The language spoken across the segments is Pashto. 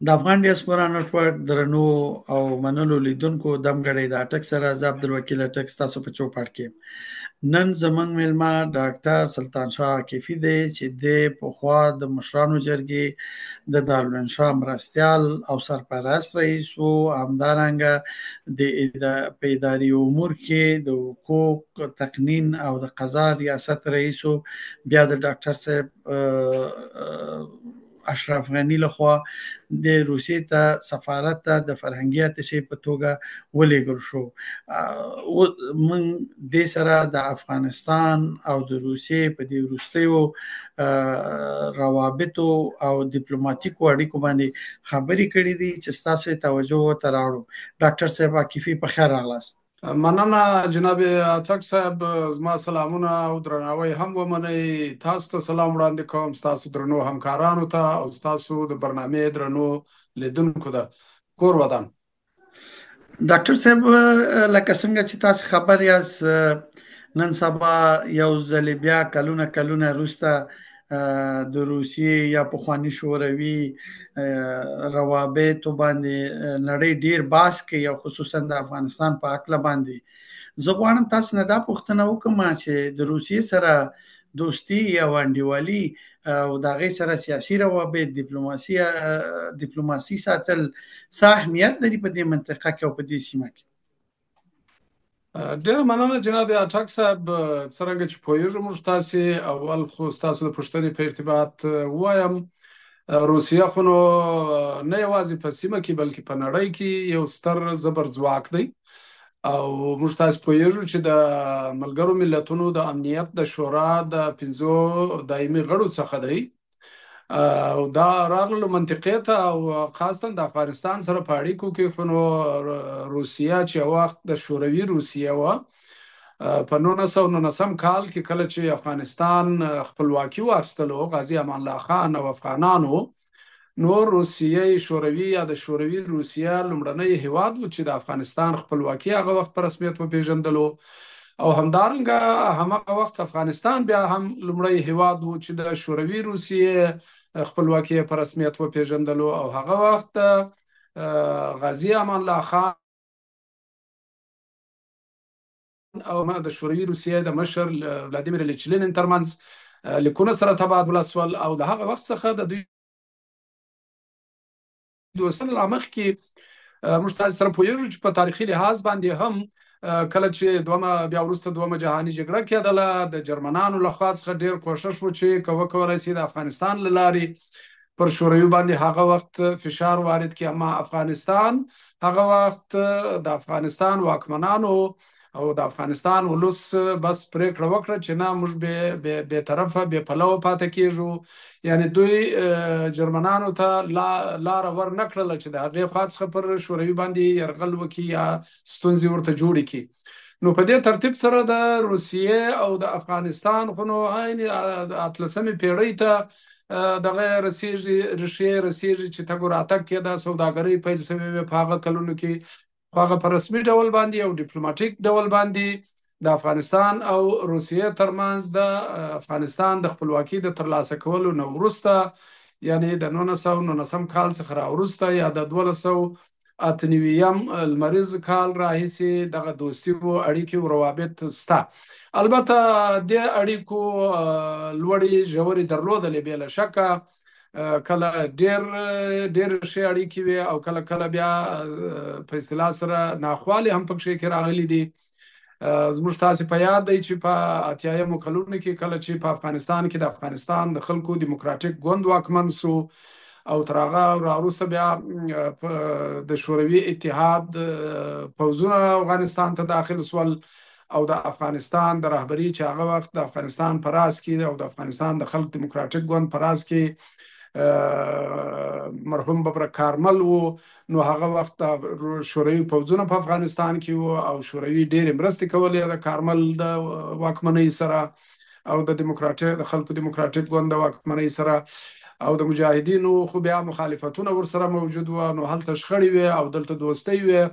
د افغان ډیاسپورا نټورک درنو او منلو لیدونکو دمګړی د اټک سره زه عبدالوکیل اټک ستاسو په چوپړ کې نن زمونږ میلمه ډاکټر سلطان شاه عاکفي دی چې د پخوا د مشرانو جرګې د دارالمنشا مرستیال او سرپرست رئیس و، همدارنګه په اداري امور کې د حقوق تقنین او د قضا ریاست رئیس و. بیا د ډاکټر صاحب اشرف غنی لخوا د روسیې ته سفارت ته د فرهنګي اتشې په توګه ولېږل شو. من دې سره د افغانستان او د روسیې په دې وروستیو روابطو او ډیپلوماټیکو اړیکو باندې خبرې کړې دي چې ستاسو توجه ورته راوړو. ډاکټر صاحب عاکفي په خیر راغلاست. مننه جناب اټک صاحب، زما سلامونه او درناوی هم ومنئ. تاسو ته سلام وړاندې کوم، ستاسو درنو همکارانو ته او ستاسو د برنامې درنو لیدونکو ته. کور ودان. ډاکټر صاحب لکه څنګه چې تاسو خبر یاست، نن سبا یو ځل بیا کلونه وروسته د روسیې یا پخواني شوروي روابطو باندې نړۍ ډیر بحث کوي او خصوصا د افغانستان په حق باندې. زه غواړم تاسو نه دا پوښتنه وکړم چې د روسیې سره دوستي یا انډیوالي او د هغې سره سیاسي روابط ډیپلوماسي ساتل څه اهمیت لري په دې منطقه کې او په دې سیمه کې؟ ډیره مننه جناب اټک صاحب. څرنګه چې پوهیږم موږ تاسې اول خو ستاسو د پوښتنې په ارتباط ووایم، روسیه خو نو نه یوازې په سیمه کې بلکې په نړۍ کې یو ستر زبر ځواک دی او موږ تاسو پوهیږو چې د ملګرو ملتونو د امنیت د شورا د 5 دایمي غړو څخه دی او دا راغلو منطقې ته او خاصتا د افغانستان سره په اړیکو کې خو نو روسیه چې وخت د شوروي روسیه وه په 1919 کال کې کله چې افغانستان خپلواکي واخیستلو، غازي امان الله خان او افغانانو، نو روسیه شوروي یا د شوروي روسیه لومړنی هیواد و چې د افغانستان خپلواکي هغه وخت په رسمیت وپېژندلو او همدارنګه همغه وخت افغانستان بیا هم لومړی هیواد و چې د شوروي روسیې خپلواکي په رسمیت وپېژندلو او هغه وخت غازي امان الله خان او د شوروي روسیې د مشر ولادیمیر الیچ لینین ترمنځ لیکونه سره تبادله شول او د هغه وخت څخه د دوی دوستانو لا مخکې موږ تاسو سره پوهیږو چې په تاریخي لحاظ باندې هم کله چې بیا وروسته دومه جهاني جګړه کېدله، د جرمنانو لخوا څخه ډېر کوښښ و چې وکولی شي د افغانستان له لارې پر شوروي باندې هغه وخت فشار وارد کړي، اما افغانستان هغه وخت د افغانستان واکمنانو او د افغانستان ولس بس پریکړه وکړه چې نه، موږ بې طرفه بې پلوه پاتې کېږو. یعنی دوی جرمنانو ته لاره ور نه کړله چې د هغې خوا څخه پر شوروي باندې یرغل وکړي یا ستونزې ورته جوړې کړي. نو په دې ترتیب سره د روسیې او د افغانستان خو نو عین 18مې پیړۍ ته دغه ریښې رسېږي چې تګ راتګ کېده، سوداګرۍ پیل شوې وې په هغه کلونو کې. هغه په رسمي ډول باندې او ډیپلوماټیک ډول باندې د افغانستان او روسیې ترمنځ د افغانستان د خپلواکي د ترلاسه کولو نه وروسته، یعنی د 1919 کال څخه راوروسته یا د 1298 لمریز کال راهیسې دغه دوستي و اړیکې او روابط شته. البته د اړیکو لوړې ژورې درلودلې بې له شکه، کله ډېر ښې اړیکې وي او کله بیا په اصطلاح سره ناخوالې هم پکښې کې راغلي دي. زموږ تاسې په یاد دی چې په 80مو کلونو کې کله چې په افغانستان کې د افغانستان د خلکو دیموکراتیک ګوند واکمن سو او تر هغه راوروسته بیا د شوروي اتحاد پوځونه افغانستان ته داخل سول او د افغانستان د رهبري چې هغه وخت د افغانستان په راس کې او د افغانستان د خلک دیموکراتیک ګوند په راس کې مرحوم ببرک کارمل وو، نو هغه وخت شوروي پوځونه په افغانستان کې وو او شوروي ډېرې مرستې کولې د کارمل د واکمنۍ سره او د خلکو دیموکراتیک ګوند د واکمنۍ سره او د مجاهدینو خو بیا مخالفتونه ورسره موجود وو، نو هلته شخړې وې او دلته دوستۍ وې.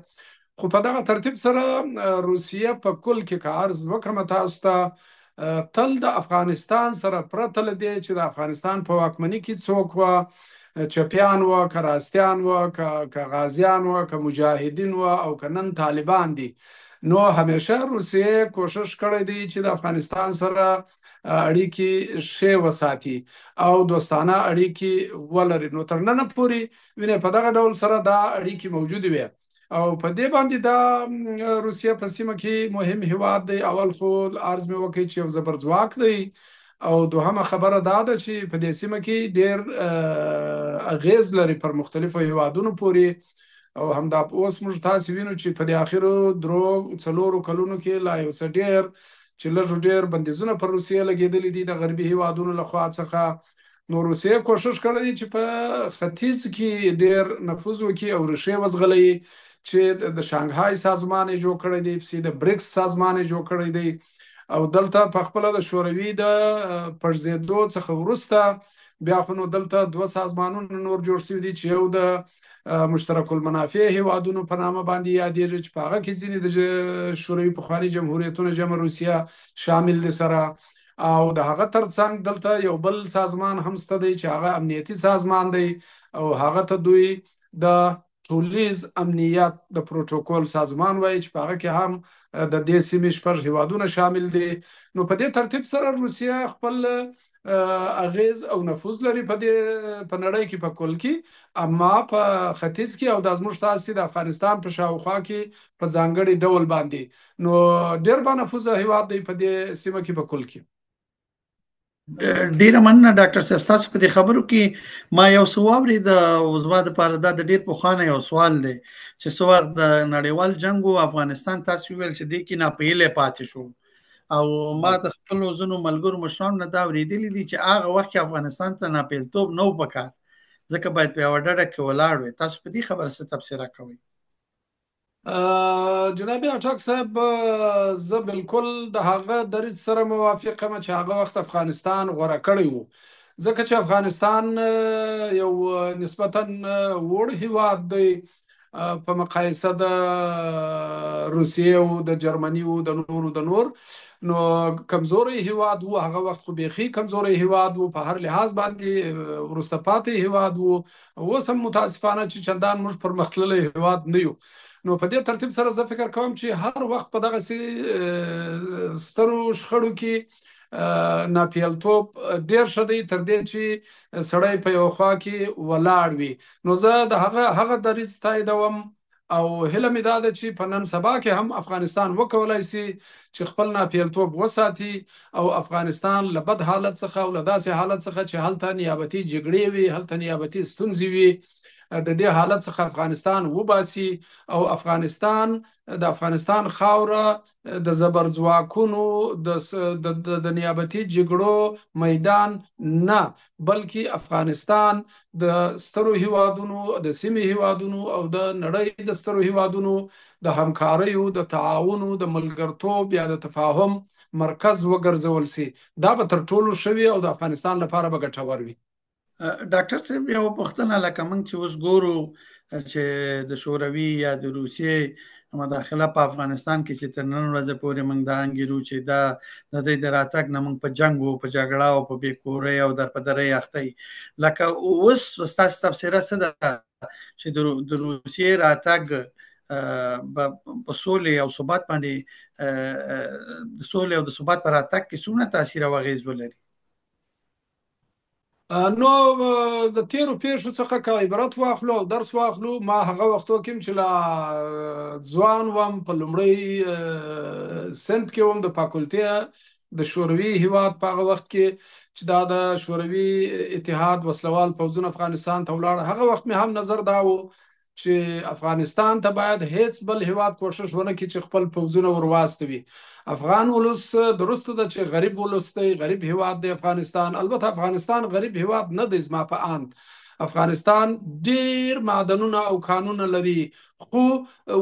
خو په دغه ترتیب سره روسیه په کل کې که عرض وکړم تاسو ته، تل د افغانستان سره پرته له دې چې د افغانستان په واکمنۍ کې څوک وه، چپیان و که راستیان و که غازیان و که مجاهدین و او که نن طالبان دي. نو همیشه روسیې کوشش کړی دی چې د افغانستان سره اړیکې ښې وساتي او دوستانه اړیکې ولري. نو تر ننه پورې وینې په دغه ډول سره دا اړیکې موجودې وي او په دې باندې دا روسیه په سیمه کې مهم هیواد دی. اول خو عرض مې وکړ چې یو زبرځواک دی او دوهمه خبره دا ده چې په دې سیمه کې ډېر اغیز لري پر مختلفو هیوادونو پورې. او همدا اوس موږ تاسو وینو چې په دې اخرو درو څلورو کلونو کې لا یو څه ډېر چې لږ ډېر بندیزونه پر روسیه لګېدلي دي د غربي هیوادونو لخوا څخه. نو روسیه کوشش کړی دی چې په ختیځ کې ډېر نفوذ وکړي او ریښې وځغلوي چې د شانګهای سازمان یې جوړ کړی دی، پسې د بریکس سازمان یې جوړ کړی دی او دلته په خپله د شوروي د پرځېدو څخه وروسته بیا خو نو دلته دوه سازمانونه نور جوړ شوي دي چې یو د مشترک المنافع هیوادونو په نامه باندې یادېږي چې په هغه کې ځینې د شوروي پخواني جمهوریتونه جمع روسیه شامل دي سره. او د هغه ترڅنګ دلته یو بل سازمان هم شته دی چې هغه امنیتي سازمان دی او هغه ته دوی د ټولیز امنیت د پروتوکول سازمان وایي چې په هغه کې هم د دې سیمې شپږ هیوادونه شامل دي. نو په دې ترتیب سره روسیه خپل اغیز او نفوذ لري په نړۍ کې په کل کې، اما په ختیځ کې او د زموږ تاسې د افغانستان په شاوخوا کې په ځانګړي ډول باندې نو ډېر با نفوذه هیواد دی په دې سیمه کې په کل کې. ډیره مننه ډاکټر صاحب، تاسو په دې خبرو کې ما یو څه واورېد او زما دپاره دا د ډېر پخوانه یو سوال دی چې څه وخت د نړیوال جنګ و افغانستان تاسو ویل چې دې کې ناپیلی پاتې شو او ما د خپلو ځینو ملګرو مشرانو نه دا اورېدلي دي چې هغه وخت کې افغانستان ته ناپیلتوب نه و پکار، ځکه باید په یوه ډډه کې ولاړ وي. تاسو په دې خبره څه تبصره کوئ؟ جناب اټک صاحب، زه بالکل د هغه دریځ سره موافق یم چې هغه وخت افغانستان غوره کړی و، ځکه چې افغانستان یو نسبتا وړ هیواد دی په مقایسه د روسیې او د جرمني او د نور نو کمزوري هیواد وو هغه وخت، خو بیخي کمزوري هیواد وو په هر لحاظ باندې وروسته پاتې هیواد وو. اوس هم متاسفانه چې چندان موږ پرمختللی هیواد نه یو. نو په دې ترتیب سره زه فکر کوم چې هر وخت په دغه سترو شخړو کې ناپیلتوب ډیر ښه دی تر دې چې سړی په یو خوا کې ولاړ وي. نو زه د هغه دریځ تاییدوم او هیله مې دا ده چې په نن سبا کې هم افغانستان وکولای شي چې خپل ناپیلتوب وساتي او افغانستان له بد حالت څخه او له داسې حالت څخه چې هلته نیابتي جګړې وي، هلته نیابتي ستونزې وي، د دې حالت څخه افغانستان وباسي او د افغانستان خاوره د زبرځواکونو د نیابتي جګړو میدان نه، بلکې افغانستان د سترو هیوادونو، د سیمې هیوادونو او د نړۍ د سترو هیوادونو د همکاریو، د تعاون، د ملګرتوب یا د تفاهم مرکز وګرځول شي. دا به تر ټولو ښه وي او د افغانستان لپاره به ګټور وي. ډاکټر صاحب، یو پوښتنه، لکه موږ چې اوس ګورو چې د شوروي یا د روسیې مداخله په افغانستان کې چې تر نن ورځې پورې موږ دا انګیرو چې دا د دوی د راتګ نه موږ په جنګ او په جګړه او په بېکورۍ او درپدرۍ اخته یو، لکه اوس ستاسو تبصره څه ده چې د روسیې راتګ په سولې او ثبات باندې د سولې او د ثبات په راتګ کې څومره تاثیر او اغېز ولري؟ نو د تیرو پیښو څخه که عبرت واخلو او درس واخلو، ما هغه وختو کې چې لا ځوان وم، په لومړی صنف کې وم د فاکولټې د شوروي هیواد په هغه وخت کې چې دا د شوروي اتحاد وسلوال پوځونه افغانستان ته ولاړ، هغه وخت مې هم نظر دا و چې افغانستان ته باید هیڅ بل هیواد کوشش ونه کړي چې خپل پوځونه ورواستوي. افغان ولس درسته ده چې غریب ولس دی، غریب هیواد دی افغانستان. البته افغانستان غریب هیواد نه دی، زما په اند افغانستان ډیر معدنونه او کانونه لري، خو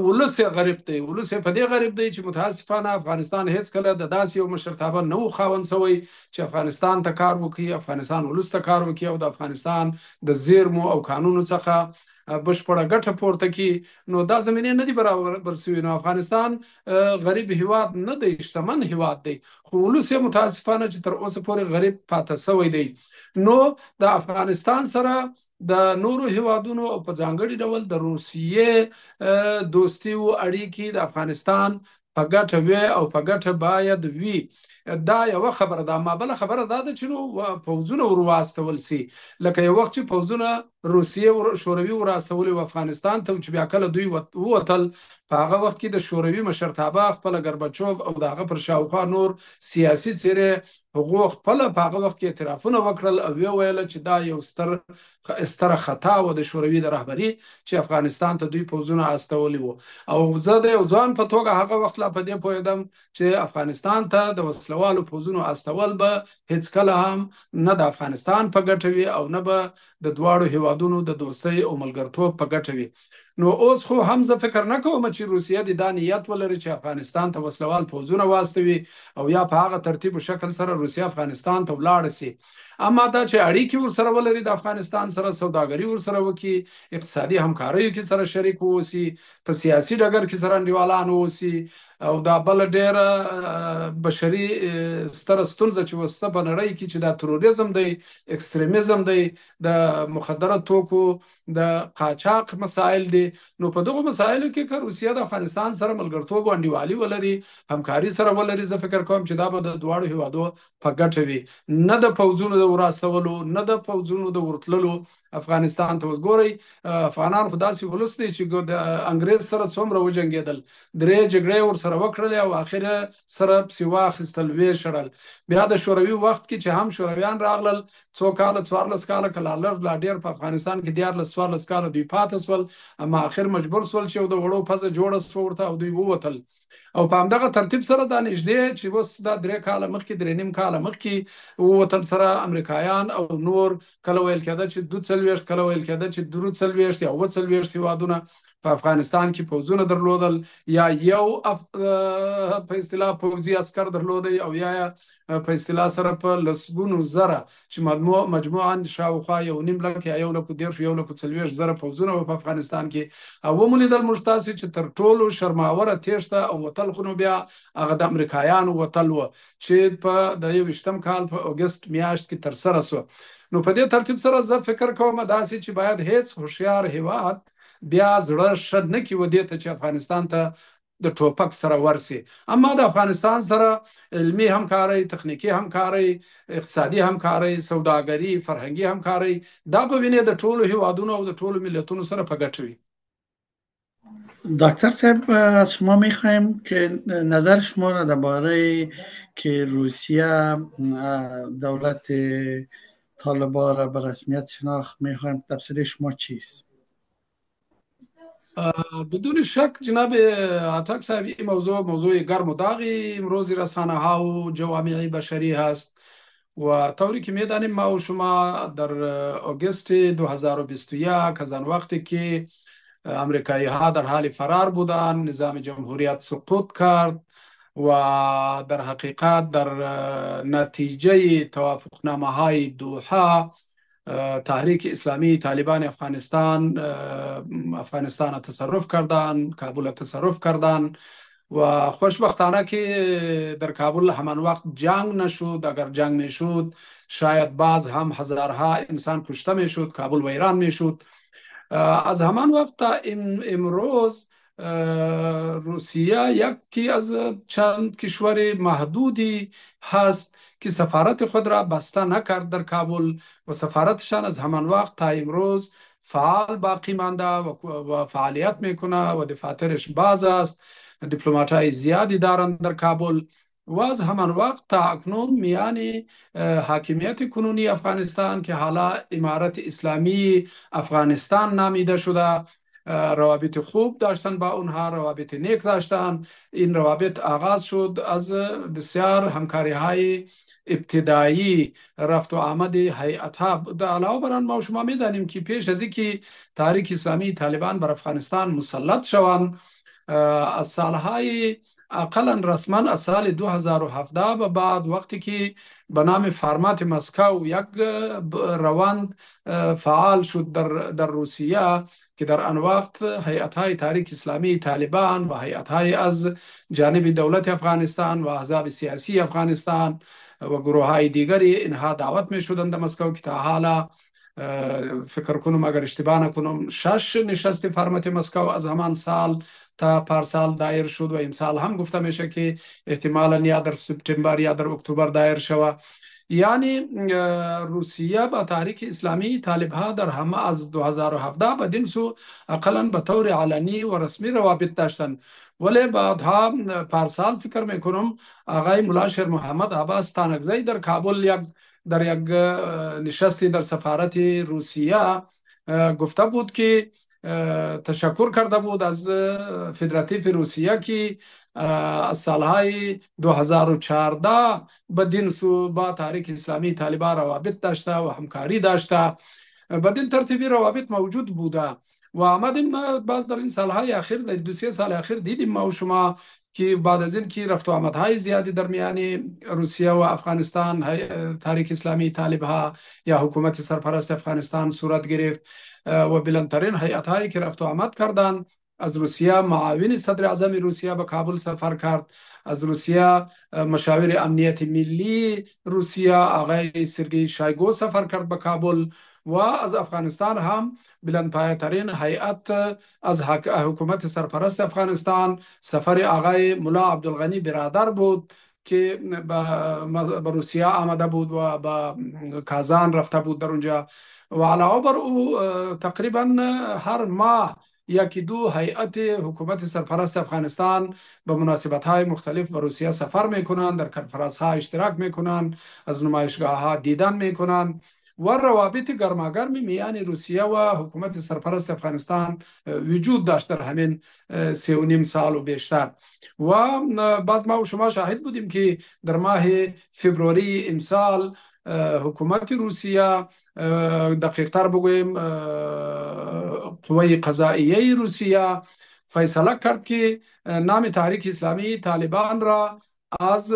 ولس یې غریب دی. ولس یې په دې غریب دی چې متاسفانه افغانستان هیڅ کله د داسې یو مشرتابه نه و خاوند شوی چې افغانستان ته کار وکړي، افغانستان ولس ته کار وکړي او د افغانستان د زیرمو او کانونو څخه بشپړه ګټه پورته کی. نو دا زمینه نه دی برابر شوی. نو افغانستان غریب هیواد نه دی، شتمن هیواد دی، خو ولس یې متاسفانه چې تر اوسه پورې غریب پاتې شوی دی. نو د افغانستان سره د نورو هیوادونو او په ځانګړي ډول د روسیې دوستي او اړیکې د افغانستان په ګټه وي او په ګټه باید وي. دا یو خبره ده. ما بل خبره دا ده چې نو پوځونه ورواستول سي، لکه یو وخت چې پوځونه روسیې شوروي ورواستول و افغانستان ته، چې بیا کله دوی ووتل، په هغه وخت کې د شوروي مشرتابه خپل ګربچوف او دغه پر شاوخوا نور سیاسي څیرې هغو خپل په هغه وخت کې اعترافونه وکړل او ویل چې دا یو ستره خطا و د شوروي د رهبري چې افغانستان ته دوی پوځونه استولي وو. او زه د یو ځوان په توګه هغه وخت لا په دې پوهېدم چې افغانستان ته د وسلوالو پوځونو استول به هیڅ کله هم نه د افغانستان په ګټه وي او نه به د دواړو هیوادونو د دوستۍ او ملګرتوب په ګټه وي. نو اوس خو هم زه فکر نه کوم چې روسیه د دا نیت ولري چې افغانستان ته وسلوال پوځونه واستوي او یا په هغه ترتیب او شکل سره روسیه افغانستان ته ولاړ شي. اما دا چې اړیکې ورسره ولري د افغانستان سره، سوداګري ورسره وکړي، اقتصادي همکاریو کې سره شریک اوسي، په سیاسي ډګر کې سره انډیوالان اوسي، او دا بل ډیره بشري ستره ستونزه چې وسته په نړۍ کې چې دا تروریزم دی، اکستریمیزم دی، د مخدره توکو د قاچاق مسائل دي. نو په دغه مسایلو کې که روسیه د افغانستان سره ملګرتوب او انډیوالي ولري، همکاري سره ولري، زه فکر کوم چې دا به د دواړو هیوادو په ګټه وي، نه د پوځونو د وراستولو، نه د پوځونو د ورتللو افغانستان ته. اوس ګورئ افغانان خو داسې ولس دی چې د انګریز سره څومره وجنګېدل، 3 جګړې ورسره وکړلې او اخر سره پسې واخیستل، ویې شړل. بیا د شوروي وخت کې چې هم شورویان راغلل، څو کاله 14 کاله که لا ډېر په افغانستان کې 14 کاله دوی پاتې سول، اما اخر مجبور سول چې د وړو پزه جوړه سوه ورته او دوی ووتل. او په همدغه ترتیب سره دا نږدې چې اوس دا 3 کاله مخکې 3.5 کاله مخکې ووتل سره امریکایان او نور، کله ویل کېده چې 42، کله ویل کېده چې 43 یا 44 هیوادونه په افغانستان کې پوځونه درلودل، یا یو په اصطلاح پوځي عسکر درلودي او یا په اصطلاح سره په لسګونو زره چې مجموعاً شاوخوا 1.5 لک یا 1.40 زره پوځونه په افغانستان کې. او ومولیدل موږ تاسې چې تر ټولو شرماوره تېښته او وتل خو نو بیا هغه د امریکایانو وتل و چې په د 21 کال په اګست میاشت کې ترسره سو. نو په دې ترتیب سره زه فکر کوم داسې چې باید هیڅ هوښیار هیواد بیا زړه شد نه کړي ودې ته چې افغانستان ته د ټوپک سره ورسي. اما د افغانستان سره علمي همکاري، تخنیکی همکاري، اقتصادي همکاري، سوداګري، فرهنګي همکاري، دا به وینې د ټولو هیوادونو او د ټولو ملتونو سره په ګټه وي. دکتر صاحب از شما میخوایم که نظر شما را درباره که روسیه دولت طالبان را به رسمیت شناخت میخوایم، تفسیر شما چیست؟ بدون شک جناب عطاک صاحب این موضوع گرم و داغی امروز رسانه ها و جوامع بشری هست و طوری که میدانیم ما و شما در آگوست 2021 از آن وقتی که امریکایی ها در حال فرار بودند، نظام جمهوریت سقوط کرد و در حقیقت در نتیجه توافقنامه های دوحه تحریک اسلامی طالبان افغانستان تصرف کردن، کابل تصرف کردن و خوشبختانه که در کابل همان وقت جنگ نشد. اگر جنگ میشد شاید باز هم هزارها انسان کشته میشد، کابل ویران میشد. از همان وقت تا امروز روسیه یکی از چند کشور محدودی هست که سفارت خود را بسته نکرد در کابل و سفارتشان از همان وقت تا امروز فعال باقی مانده و فعالیت میکنه و دفاترش باز است. دیپلمات‌های زیادی دارند در کابل و از همان وقت تا اکنون میان حاکمیت کنونی افغانستان که حالا امارت اسلامی افغانستان نامیده شده روابط خوب داشتن، با اونها روابط نیک داشتن. این روابط آغاز شد از بسیار همکاری های ابتدایی، رفت و آمد هیئت ها. علاوه بر آن ما شما میدانیم که پیش از اینکه تحریک اسلامی طالبان بر افغانستان مسلط شوند، از سالهای اقلا رسما از سال 2017 و بعد وقتی که به نام فرمات مسکو یک روند فعال شد در روسیه که در آن وقت هیئت‌های تحریک اسلامی طالبان و هیئت‌های از جانب دولت افغانستان و احزاب سیاسی افغانستان و گروه‌های دیگری اینها دعوت می‌شدند در مسکو که تا حالا فکر کنم اگر اشتباه نکنم 6 نشست فرمت مسکو از همان سال تا پارسال دایر شد و امسال هم گفته میشه که احتمالا یا در سپتامبر یا در اکتبر دایر شود. یعنی روسیه با تحریک اسلامی طالب ها در همه از 2017 بدین سو اقلا به طور علنی و رسمی روابط داشتند، ولی بعدها پارسال فکر میکنم آقای ملا شیر محمد عباس تانکزی در کابل در یک نشستی در سفارت روسیه گفته بود که تشکر کرده بود از فدراتیو روسیه که از سالهای 2014 بدین سو با تحریک اسلامی طالبان روابط داشته و همکاری داشته، بدین ترتیبی روابط موجود بوده و آمدیم باز در این سالهای اخیر، در 2-3 سال اخیر دیدیم ما و شما که بعد از این که رفت و آمدهای زیادی در میان روسیه و افغانستان، تحریک اسلامی طالب ها یا حکومت سرپرست افغانستان صورت گرفت و بلندترین هیئت هایی که رفت و آمد کردن از روسیه معاون صدر اعظم روسیه به کابل سفر کرد، از روسیه مشاور امنیت ملی روسیه آقای سرگئی شایگو سفر کرد به کابل و از افغانستان هم بلندپایه‌ترین هیئت از حکومت سرپرست افغانستان سفر آقای ملا عبدالغنی برادر بود که به روسیه آمده بود و به کازان رفته بود در اونجا و علاوه بر او تقریبا هر ماه یکی دو هیئت حکومت سرپرست افغانستان به مناسبت های مختلف به روسیه سفر میکنند، در کنفرانس ها اشتراک میکنند، از نمایشگاه ها دیدن میکنند و روابط گرماگرمی میان روسیه و حکومت سرپرست افغانستان وجود داشت در همین 3.5 سال و بیشتر. و باز ما و شما شاهد بودیم که در ماه فبروری امسال حکومت روسیه، دقیق تر بگویم قوه قضاییه روسیه، فیصله کرد که نام تحریک اسلامی طالبان را از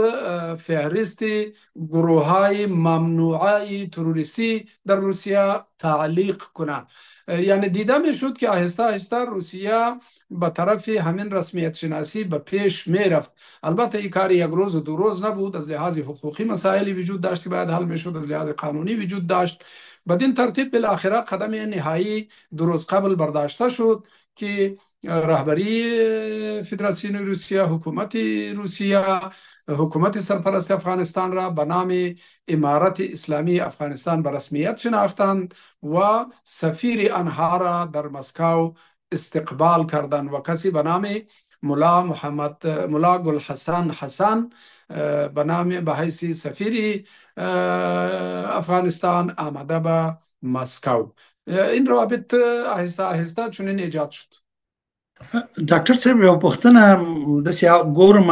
فهرست گروه های ممنوعه تروریستی در روسیه تعلیق کنه. یعنی دیده می شد که آهسته آهسته روسیه به طرف همین رسمیت شناسی به پیش می رفت. البته این کار یک روز و 2 روز نبود، از لحاظ حقوقی مسائلی وجود داشت که باید حل می شد، از لحاظ قانونی وجود داشت. بدین ترتیب بالاخره قدم نهایی 2 روز قبل برداشته شد که رهبری فدراسیون روسیه، حکومت روسیه، حکومت سرپرست افغانستان را به نام امارت اسلامی افغانستان به رسمیت شناختند و سفیر آنها را در مسکو استقبال کردند و کسی به نام ملا گل حسن حسن به نام به حیث سفیر افغانستان آمده به مسکو. این روابط آهسته آهسته چنین ایجاد شد. ډاکټر صاحب یو پوښتنه داسې ګورم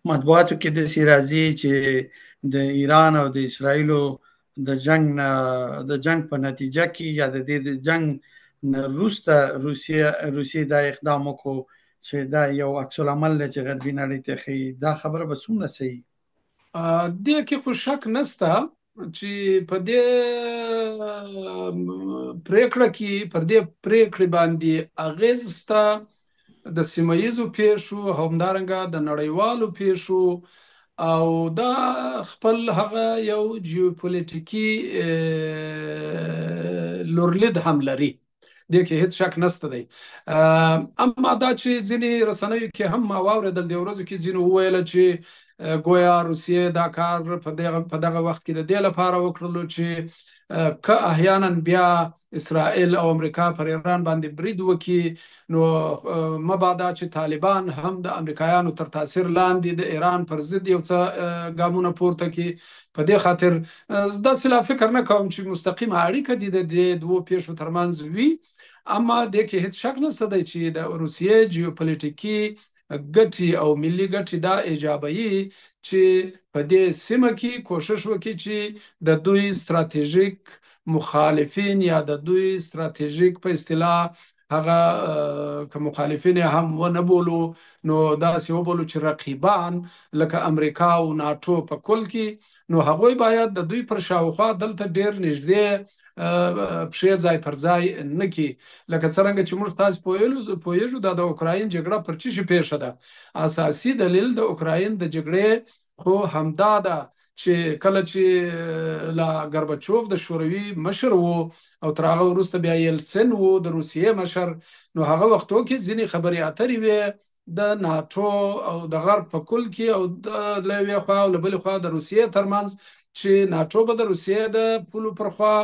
مطبوعاتو کې داسې راځي چې د ایران او د اسرائیلو د جنگ په نتیجه کې یا د دې جنگ وروسته روسیې دا اقدام وکړو چې دا یو عکس العمل دی چې غربي نړۍ ته ښیي. دا خبره به څومره صحیح؟ دې کې خو شک نشته چې په دې پریکړې باندې اغیز شته د سیمه ییزو پیښو، همدارنګه د نړیوالو پیښو، او دا خپل هغه یو جیوپولیټیکي لورلید هم لري، دې کې هیڅ شک نشته دی. اما دا چې ځینې رسنیو کې هم ما واورېدل د ورځو کې ځینو وویل چې گویا روسیه دا کار په دغه وخت کې د دې لپاره وکړلو چې که احیانا بیا اسرائیل او امریکا پر ایران باندې برید وکړي نو مبادا چې طالبان هم د امریکایانو تر تاثیر لاندې د ایران پر ضد یو څه ګامونه پورته کړي. په دې خاطر داسې لا فکر نه کوم چې مستقیمه اړیکه د دې دوو پیښو ترمنځ وي، اما دې کې هیڅ شک نشته دی چې د روسیې جیوپولیټیکي ګټې او ملي ګټې دا ایجابوي چې په دې سیمه کې کوشش وکړي چې د دوی ستراتیژیک مخالفین یا د دوی ستراتیژیک په اصطلاح هغه که مخالفین هم ونه بولو نو داسې وبولو چې رقیبان لکه امریکا او ناتو په کل کې، نو هغوی باید د دوی پر شاوخوا دلته ډیر نږدې پښې ځای پر ځای نه کړي. لکه څرنګه چې موږ تاسو پوهیږو دا د اوکراین جګړه پر څه شي پیښه ده. اساسي دلیل د اوکراین د جګړې خو همدا ده چې کله چې لا ګربچوف د شوروي مشر وو او تر هغه وروسته بیا یلسن وو د روسیې مشر، نو هغه وختو کې ځینې خبرې اترې وې د ناتو او د غرب په کل کې او د یوې خوا او له بلې خوا د روسیې ترمنځ، چې ناتو به د روسیې د پولو پر خوا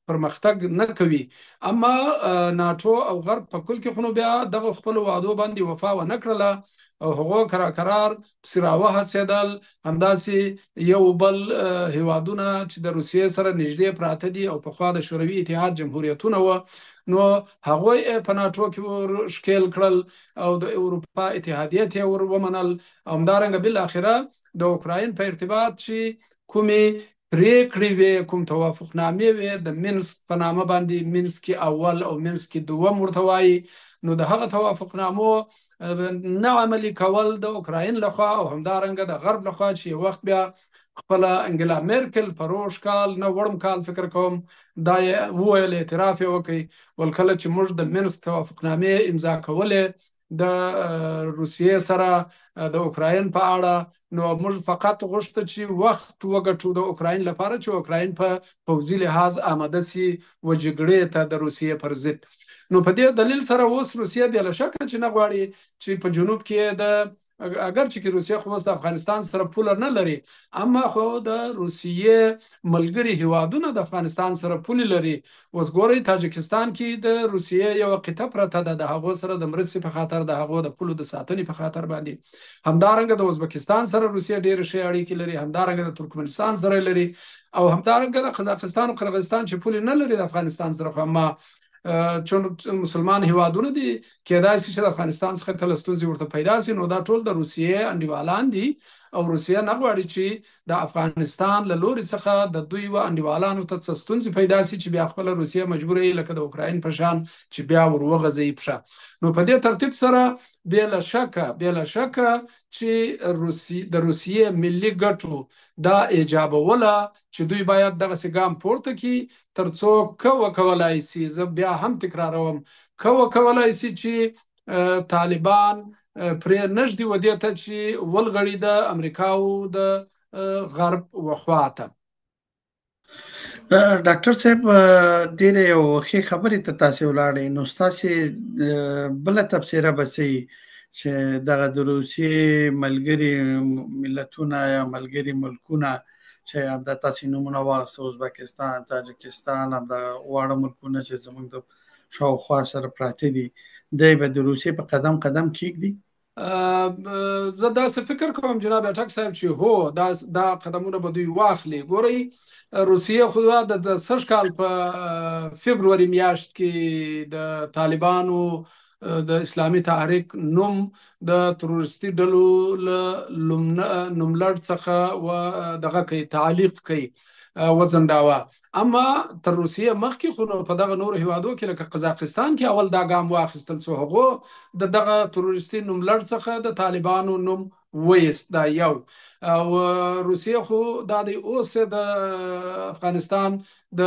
پرمختګ نه کوي. اما ناتو او غرب په کل کې خو نو بیا دغه خپل وعدو باندې وفا ونه کړله او هغو قرار پسې راوهڅېدل. همداسې یو بل هیوادونه چې د روسیې سره نږدې پراته دي او پخوا د شوروي اتحاد جمهوریتونه وه، نو هغوی په ناټو کې ور ښکېل کړل او د اروپا اتحادیه ته ور ومنل. همدارنګه بالاخره د اوکراین په ارتباط چې کومې پریکړې وې، کوم توافقنامې وې د مینسک په نامه باندې، مینسک اول او مینسک دوم ورته وایي، نو د هغه توافقنامو نه عملي کول د اوکراین لخوا او همدارنګه د غرب لخوا، چې یو وخت بیا خپله انګلا میرکل په روش کال نه وړم کال فکر کوم دا یې وویل، اعتراف یې وکړ، ول کله چې موږ د مینسک توافقنامې امضا کولې د روسیې سره د اوکراین په اړه، نو موږ فقط غوښته چې وخت وګټو د اوکراین لپاره چې اوکراین په پوځي لحاظ آماده سي و جګړې ته د روسیې پر ضد. نو په دې دلیل سره اوس روسیه بیا له شکه چې نه غواړي چې په جنوب کې د اگر چې روسیه خو اوس د افغانستان سره پوله نه لري، اما خو د روسیې ملګري هیوادونه د افغانستان سره پولې لري. اوس ګورئ تاجکستان کې د روسیې یو قطعه پرته ده د هغو سره د مرستې په خاطر، د هغو د پولو د ساتنې په خاطر باندې. همدارنګه د ازبکستان سره روسیه ډېرې ښې اړیکې لري، همدارنګه د ترکمنستان سره لري، او همدارنګه د قزاقستان او قرغیزستان چې پولې نه لري د افغانستان سره، خو اما چون مسلمان هیوادونه دي کېدای شي چې د افغانستان څخه کله ستونزې ورته پیدا شي، نو دا ټول د روسیې انډیوالان دي او روسیه نه غواړي چې د افغانستان له لوري څخه د دوی و انډیوالانو ته څه ستونزې پیدا شي چې بیا خپله روسیه مجبوره وي لکه د اوکراین په شان چې بیا ور وغځوي پښه. نو په دې ترتیب سره بې له شکه چې د روسیې ملي ګټو دا ایجابوله چې دوی باید دغسې ګام پورته کړي ترڅو وکولای شي، زه بیا هم تکراروم، وکولای شي چې طالبان پرې نږدې ودې ته چې ولغړي د امریکا او د غرب وخواته. ډاکټر صاحب ډېرې یو ښې خبرې ته تاسې ولاړئ، نو ستاسې بله تبصره به څه وي چې دغه د روسیې ملګري ملتونه یا ملګري ملکونه چې همدا تاسې نومونه واخیستل، ازبکستان، تاجکستان، همدا واړه ملکونه چې زموږ د شاوخوا سره پراته دي، دی به د روسیې په قدم قدم کېږدي؟ زه داسې فکر کوم جناب اټک صاحب چې هو دا قدمونه به دوی واخلي. ګورئ روسیه خو د سږ کال په فبروري میاشت کې د طالبانو د اسلامي تحریک نوم د تروریستي ډلو له نوملړ څخه و دغه کوي تعلیق کوي وځنډاوه. اما تر روسیې مخکې خو نو په دغه نورو هیوادو کې لکه قزاقستان کې اول دا ګام واخیستل څو هغو د دغه تروریستي نوملړ څخه د طالبانو نوم ویست، دا یو. او روسیه خو دا د اوس د افغانستان د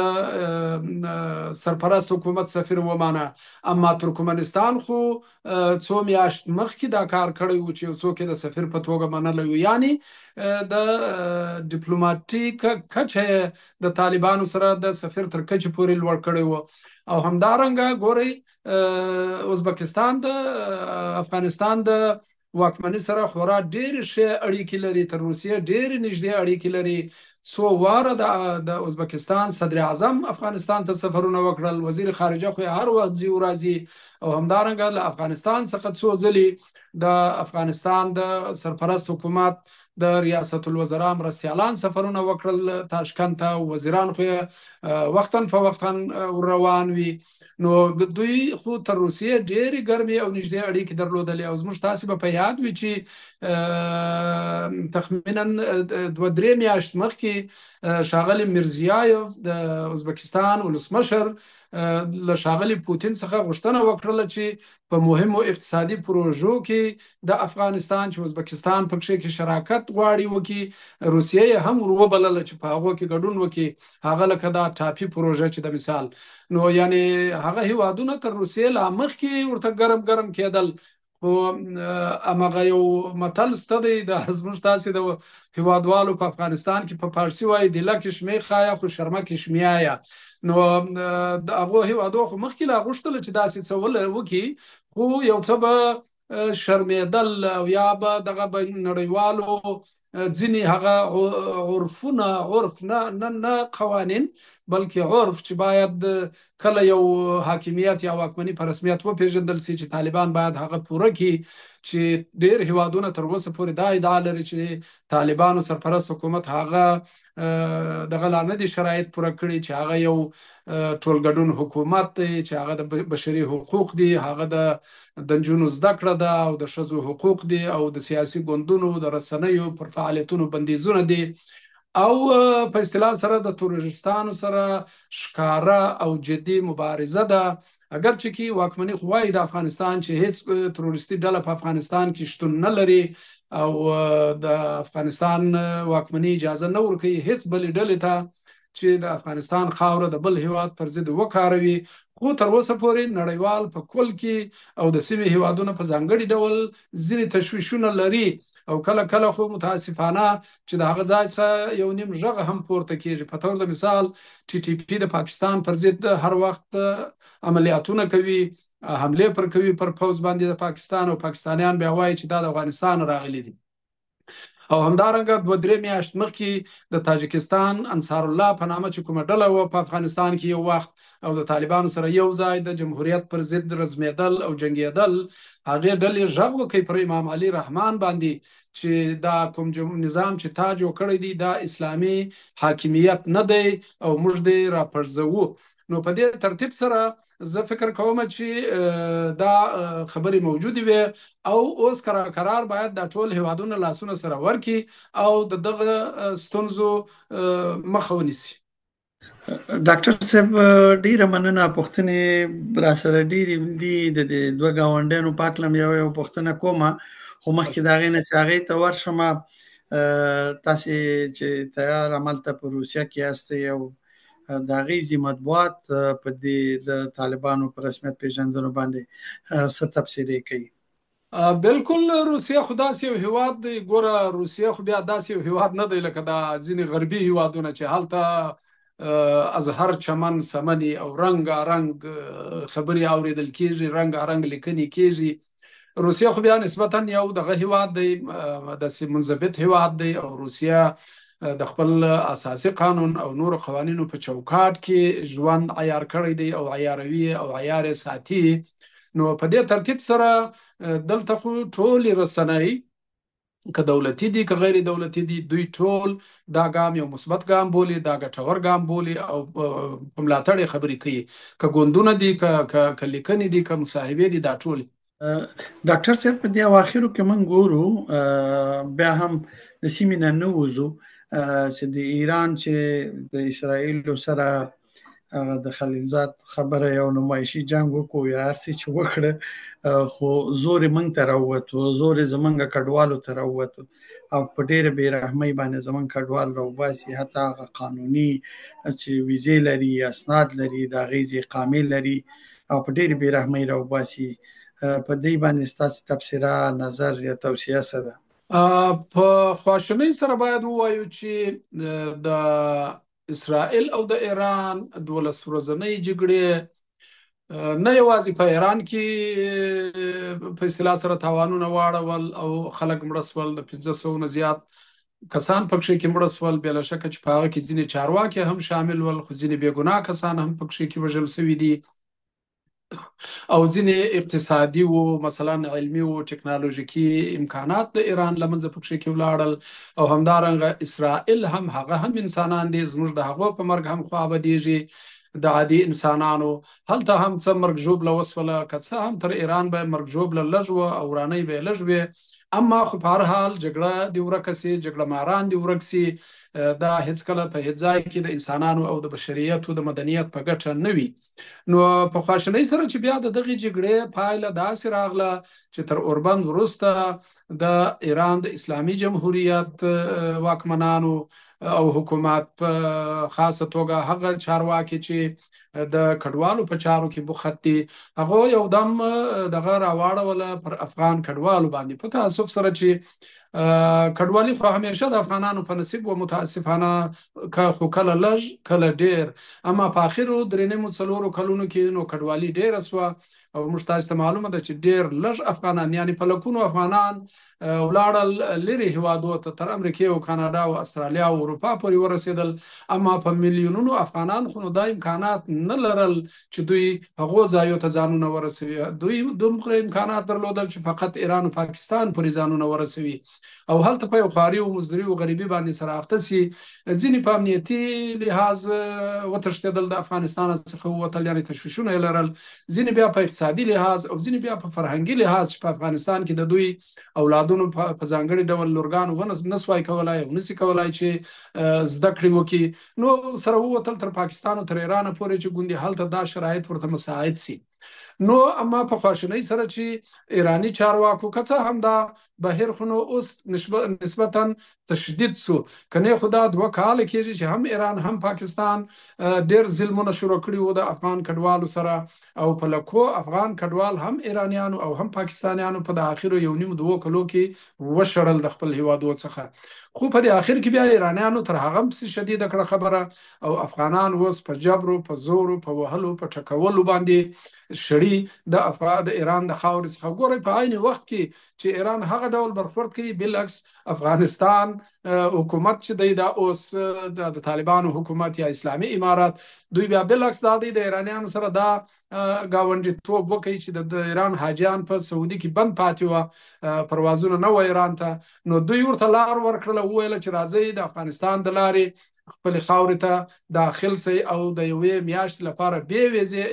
سرپرست حکومت سفیر ومانه، اما ترکمنستان خو څو میاشت مخکې دا کار کړی و چې یو څوک د سفیر په توګه منلی و، یعنی د ډیپلوماټیک کچه د طالبانو سره د سفیر تر کچې پورې لوړ کړی و. او همدارنګه ګورئ ازبکستان د افغانستان د واکمنۍ سره خورا ډېرې ښې اړیکې لري، تر روسیې ډېرې نږدې اړیکې لري. څو واره د ازبکستان صدر اعظم افغانستان ته سفرونه وکړل، وزیر خارجه خو هر وخت ځي راځي، او همدارنګه له افغانستان څخه څو ځلې د افغانستان د سرپرست حکومت د ریاست الوزرا مرستیالان سفرونه وکړل تاشکند ته، وزیران خو وختاً فوقتاً روان وي. نو دوی خو تر روسیې ډېرې ګرمې او نږدې اړیکې درلودلې. او زموږ تاسې به په یاد وي چې تخمینا 2-3 میاشت مخکې ښاغلي میرزیایف د ازبکستان ولسمشر له ښاغلي پوتین څخه غوښتنه وکړله چې په مهمو اقتصادي پروژو کې د افغانستان چې ازبکستان پکې کې شراکت غواړي وکړي، روسیه یې هم وروبلله چې په هغو کې ګډون وکړي، هغه لکه دا ټاپي پروژه چې د مثال. نو یعنی هغه هیوادونه تر روسیې لا مخکې ورته ګرم کېدل، خو همغه یو متل شته دی د زموږ تاسې د هیوادوالو په افغانستان کې په فارسي وایي د لکې شمې خایه خو شرمه کې شمیایه. نو د هغو هیوادو خو مخکې لا غوښتل چې داسې څه وکړي، خو یو څه به شرمېدل او یا به دغه به نړیوالو ځینې هغه عرفونه، عرف نه قوانین بلکې عرف چې باید کله یو حاکمیت یا واکمني په رسمیت وپېژندل سي چې طالبان باید هغه پوره کړي، چې ډېر هیوادونه تر اوسه پورې دا ادعا لري چې طالبانو سرپرست حکومت هغه دغه لا نه دي شرایط پوره کړي چې هغه یو ټولګډون حکومت دی، چې هغه د بشري حقوق دي، هغه د نجونو زده کړه ده او د ښځو حقوق دي او د سیاسي ګوندونو د رسنیو پر فعالیتونو بندیزونه دي، او په اصطلاح سره د تروریستانو سره ښکاره او جدي مبارزه ده. اگر چې کې واکمني خو وایي د افغانستان چې هیڅ تروریستي ډله په افغانستان کې شتون نه لري او د افغانستان واکمني اجازه نه ورکوي هیڅ بلې ډلې ته چې د افغانستان خاوره د بل هیواد پر ضد وکاروي. خو تر اوسه پورې نړیوال په کل کې او د سیمې هیوادونه په ځانګړي ډول ځینې تشویشونه لري، او کله کله خو متاسفانه چې د هغه ځای څخه یو نیم غږ هم پورته کیږي. په طور د مثال ټي ټي پی د پاکستان پر ضد هر وخت عملیاتونه کوي، حمله پر کوي پر پوځ باندې د پاکستان، او پاکستانیان بیا وایي چې دا د افغانستان راغلي دي. او همدارنګه 2-3 میاشت مخکې د تاجکستان انصار الله په نامه چې کومه ډله وه په افغانستان کې یو وخت او د طالبانو سره یو ځای د جمهوریت پر ضد رزمېدل او جنګېدل، هغې ډلې غږ وکړي پر امام علي رحمان باندې چې دا کوم نظام چې تا جوړ کړی دی دا اسلامي حاکمیت نه دی او موږ دې راپرځوو. نو په دې ترتیب سره زه فکر کوم چې دا خبرې موجودې وي او اوس قرار باید دا ټول هیوادونه لاسونه سره ورکړي او د دغه ستونزو مخه ونیسي. ډاکټر صاحب ډیره مننه، پوښتنې را سره ډیرې دي د دوه ګاونډیانو په اړه مې یو پوښتنه کومه، خو مخکې د هغې نه چې هغې ته ورشم، تاسې چې تیار هملته په روسیه کې یاستئ او د هغې مطبوعات په دې د طالبانو په رسمیت پیژندلو باندې څه تبصرې کوي؟ بالکل روسیه خو داسې یو هیواد دی، ګوره روسیه خو بیا داسې یو هیواد نه دی لکه دا ځینې غربي هیوادونه چې هلته از هر چمن سمني او رنګارنګ خبرې اوریدل کیږي، رنګارنګ لیکنې کیږي. روسیه خو بیا نسبتا یو دغه هیواد دی، داسې منضبط هیواد دی، او روسیه د خپل اساسي قانون او نور قوانینو په چوکاټ کې ژوند عیار کړی دی او عیاروي او عیار ساتي. نو په دې ترتیب سره دلته خو ټولې رسنۍ که دولتي دي که غیر دولتي دي، دوی ټول دا ګام یو مثبت ګام بولي، دا ګټور ګام بولي او په ملاتړ یې خبرې کوي، که ګوندونه دي که لیکنې دي که مصاحبې دي، دا ټول. ډاکټر صاحب په دې اواخرو کې موږ ګورو بیا هم د سیمې نه نه وځو چې د ایران چې د اسرائیلو سره هغه د خلیلزاد خبره یو نمایشي جنگ وکړو یا هر څه چې وکړه، خو زور یې موږ ته راووتو، زور یې زموږ کډوالو ته راووتو او په ډېره بې رحمۍ باندې زموږ کډوال راوباسي، حتی هغه قانوني چې ویزې لري، اسناد لري، د هغې اقامې لري او په ډېرې بې رحمۍ راوباسي. په دې باندې ستاسو تبصره، نظر یا توصیه څه ده؟ په خواشینۍ سره باید ووایو چې د اسرائیل او د ایران 12 ورځنۍ جګړې نه یوازې په ایران کې په اصطلاح سره تاوانونه واړول او خلک مړه سول، د 500 نه زیات کسان پکې کې مړه سول، بلا شکه چې په هغه کې ځینې چارواکي هم شامل ول، خو ځینې بې ګناه کسان هم پکې کې وژل شوي دي، او ځینې اقتصادي وو، مثلا علمي وو، ټکنالوژیکي امکانات د ایران له منځه پکې کې ولاړل، او همدارنګه اسرائیل هم هغه هم انسانان دي، زموږ د هغو په مرګ هم خوا بدیږي د عادي انسانانو، هلته هم څه مرګ ژوبله وسوله، که څه هم تر ایران به مرګ ژوبله لږ وه او ورانۍ به یې لږ وې، اما خو په هر حال جګړه دې ورکه سي، جګړه ماران دې ورک سي، دا هیڅکله په هیڅ ځای کې د انسانانو او د بشریت او د مدنیت په ګټه نه وي. نو په خواشینۍ سره چې بیا د دغې جګړې پایله داسې راغله چې تر اوربند وروسته د ایران د اسلامي جمهوریت واکمنانو او حکومت په خاصه توګه هغه چارواکي چې د کډوالو په چارو کې بوخت دي هغه یو دم دغه راواړوله پر افغان کډوالو باندې په تاسف سره چې کډوالي خو همیشه د افغانانو په نصیب و متاسفانه خو کله لږ کله ډیر اما په اخرو درې نیمو څلورو کلونو کې نو کډوالي ډیره سوه او موږ تاسو ته معلومه ده چې ډیر لږ افغانان یعنی په لکونو افغانان ولاړل لري هیوادو ته تر امریکا او کاناډا او استرالیا او اروپا پورې ورسېدل اما په میلیونونو افغانان خو نو دا امکانات نه لرل چې دوی هغو ځایو ته ځانونه ورسوي دوی دومره امکانات درلودل چې فقط ایران او پاکستان پورې ځانونه ورسوي او هلته په یو خواري او مزدوري او غریبي باندې سره اخته سي ځینې په امنیتي لحاظ وتښتېدل د افغانستان څخه ووتل یعنې تشویشونه یې لرل ځینې بیا په اقتصادي لحاظ او ځینې بیا په فرهنګي لحاظ چې په افغانستان کې د دوی اولادونو په ځانګړي ډول لورګانو نسوای کولای او نسي کولای چې زده کړې وکړي نو سره ووتل تر پاکستان او تر ایران پورې چې ګوندې هلته دا شرایط ورته مساعد سي نو اما په خواشنۍ سره چې ایرانی چارواکو که څه هم دا بهیر خو نو اوس نسبتا تشدید سو کنه خدا 2 کال کېږي چې هم ایران هم پاکستان ډیر ظلمونه شروع کړي وو د افغان کډوالو سره او په لکو افغان کډوال هم ایرانیانو او هم پاکستانیانو په د اخرو 1.5-2 کلو کې وشړل د خپل هیوادو څخه خو په دې اخر کې بیا ایرانیانو تر هغه هم شدیده کړه خبره او افغانان اوس په جبرو په زورو په وهلو په ټکولو باندې شړي د ایران د خاورې څخه ګورئ په عین وخت کې چې ایران هغه ډول برخورد کوي بالعکس افغانستان حکومت چې دی دا اوس د طالبانو حکومت یا اسلامي امارات دوی بیا بالعکس دا دی د ایرانیانو سره دا گاونډیتوب وکړي چې د ایران حاجیان په سعودي کې بند پاتې وه پروازونه نه و ایران ته نو دوی ورته لار ورکړله وویله چې راځئ د افغانستان د لارې خپل خاورې ته داخل سي او د یوې میاشتې لپاره بې ویزې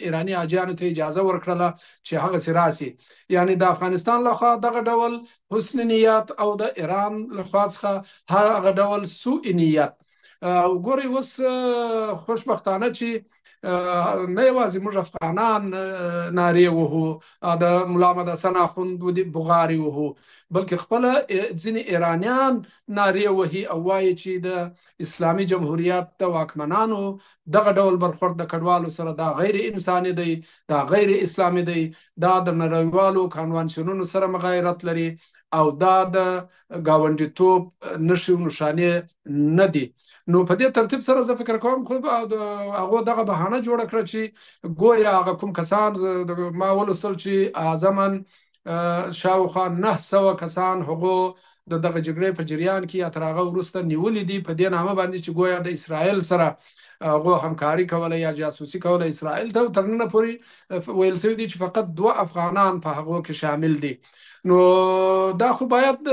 ایرانی حاجیانو ته اجازه ورکړله چې هغه سي راسي یعنی د افغانستان لخوا دغه ډول حسن نیت او د ایران لخوا څخه هغه ډول سوء نیت ګورئ اوس خوشبختانه چې نه یوازې موږ افغانان نارې وهو د ملا محمد حسن اخوند بغارې وهو بلکې خپله ځینې ایرانیان نارې وهي او وایي چې د اسلامي جمهوریت د واکمنانو دغه ډول برخورد د کډوالو سره دا غیر انساني دی دا غیر اسلامي دی دا د نړیوالو کانوانسیونونو سره مغایرت لري او دا د گاونډیتوب نښې او نښانې نه دي نو په دې ترتیب سره زه فکر کوم خو هغه دغه بهانه جوړه کړه چې ګویا هغه کوم کسان ما ولوستل چې اعظمن شاوخوا 900 کسان هغو دغه جګړې په جریان کې یا تر هغه وروسته نیولې دي په دې نامه باندې چې ګویا د اسرائیل سره هغه همکاري کوله یا جاسوسي کوله اسرائیل ته تر نن پورې ویل شوی دي چې فقط 2 افغانان په هغو کې شامل دي نو دا خو باید د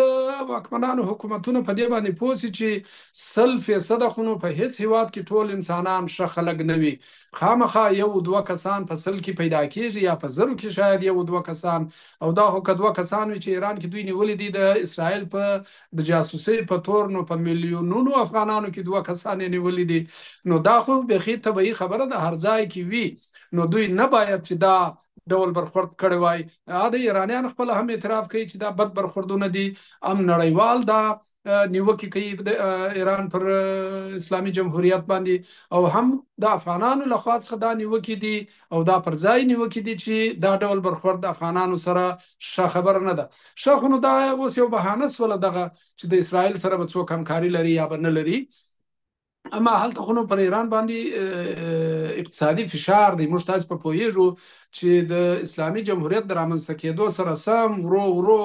واکمنانو حکومتونو په دې باندې پوه سي چې 100% خو نو په هیڅ هیواد کې ټول انسانان ښه خلک نه وي خامخا 1-2 کسان په 100 کې پیدا کېږي یا په 1000 کې شاید 1-2 کسان او دا خو که 2 کسان وي چې ایران کې دوی نیولې دي د اسرائیل په د جاسوسۍ په تور نو په میلیونونو افغانانو کې 2 کسان نیولې دي نو دا خو بخي طبيعي خبره ده هر ځای کې وي نو دوی نه باید چې دا ډول برخورد کړی وای د ایرانیان خپل هم اعتراف کوي چې دا بد برخوردونه دي نړیوال دا نیوکې کوي د ایران پر اسلامي جمهوریت باندې او هم د افغانانو لخوا څخه دا نیوکې دي او دا پر ځای نیوکې دي چې دا ډول برخورد د افغانانو سره ښه خبره نه ده ښه خو نو دا اوس یو بهانه سوله دغه چې د اسرائیل سره به څوک همکاري لري یا به نه لري اما هلته خو نو پر ایران باندې اقتصادي فشار دی موږ تاسو په پوهیږو چې د اسلامي جمهوریت د رامنځته کېدو سره سم ورو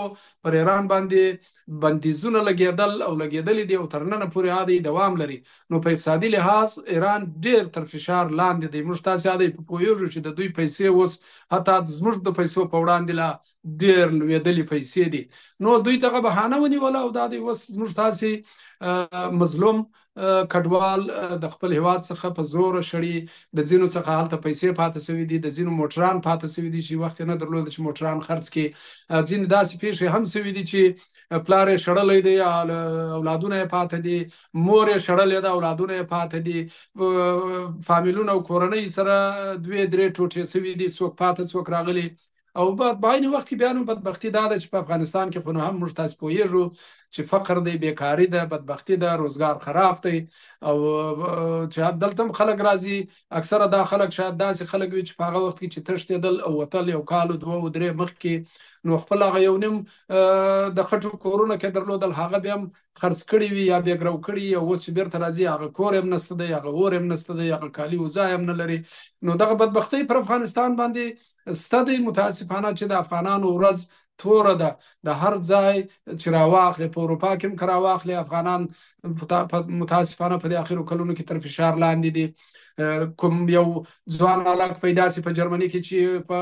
پر ایران باندې بندیزونه لګېدل او لګېدلې دي او تر ننه پورې عادي دوام لري نو په اقتصادي لحاظ ایران ډیر تر فشار لاندې دی موږ تاسو عادي په پوهیږو چې د دوی پیسې اوس حتی زموږ د پیسو په وړاندې لا ډیر لویدلې پیسې دي نو دوی دغه بهانه ونیوله او دا دی اوس زموږ تاسو مظلوم کډوال د خپل هیواد څخه په زور شړي د ځینو څخه هلته پیسې پاتې شوي دي د ځینو موټران پاتې شوي دي چې وخت نه درلود چې موټران خرڅ کړي ځینې داسې پیښې هم شوي دي چې پلار یې شړلی دی اولادونه یې پاتې دي مور یې شړلې ده اولادونه یې پاتې دي فامیلونه او کورنۍ سره 2-3 ټوټې شوي دي څوک پاتې څوک راغلي او په عین وخت کې بیا نو بدبختي دا ده چې په افغانستان کې خو نو هم موږ تاسو پوهیږو چې فقر دی، بیکاری ده، بدبختی ده، روزګار خراب دی. او چې دلته خلک راځي، اکثره دا خلک شاید داسې خلک وي چې په هغه وخت کې چې تښتېدل او وتل یو کال دوه او درې مخکې، نو خپل هغه یو نیم د خټو کورونه کې درلودل هغه بیا هم خرڅ کړي وي یا بیا ګرو کړي، او اوس چې بیرته راځي هغه کور هم نشته دی، هغه اور هم نشته دی، هغه کالي وځای هم نه لري. نو دغه بدبختۍ پر افغانستان باندې سته دی. متاسفانه چې د افغانانو ورځ توره ده، د هر ځای چې راواخلې، په اروپا کې هم که راواخلې، افغانان متاسفانه په دې اخرو کلونو کې تر فشار لاندې دي. کوم یو ځوان هلک پیدا سي په جرمني کې چې په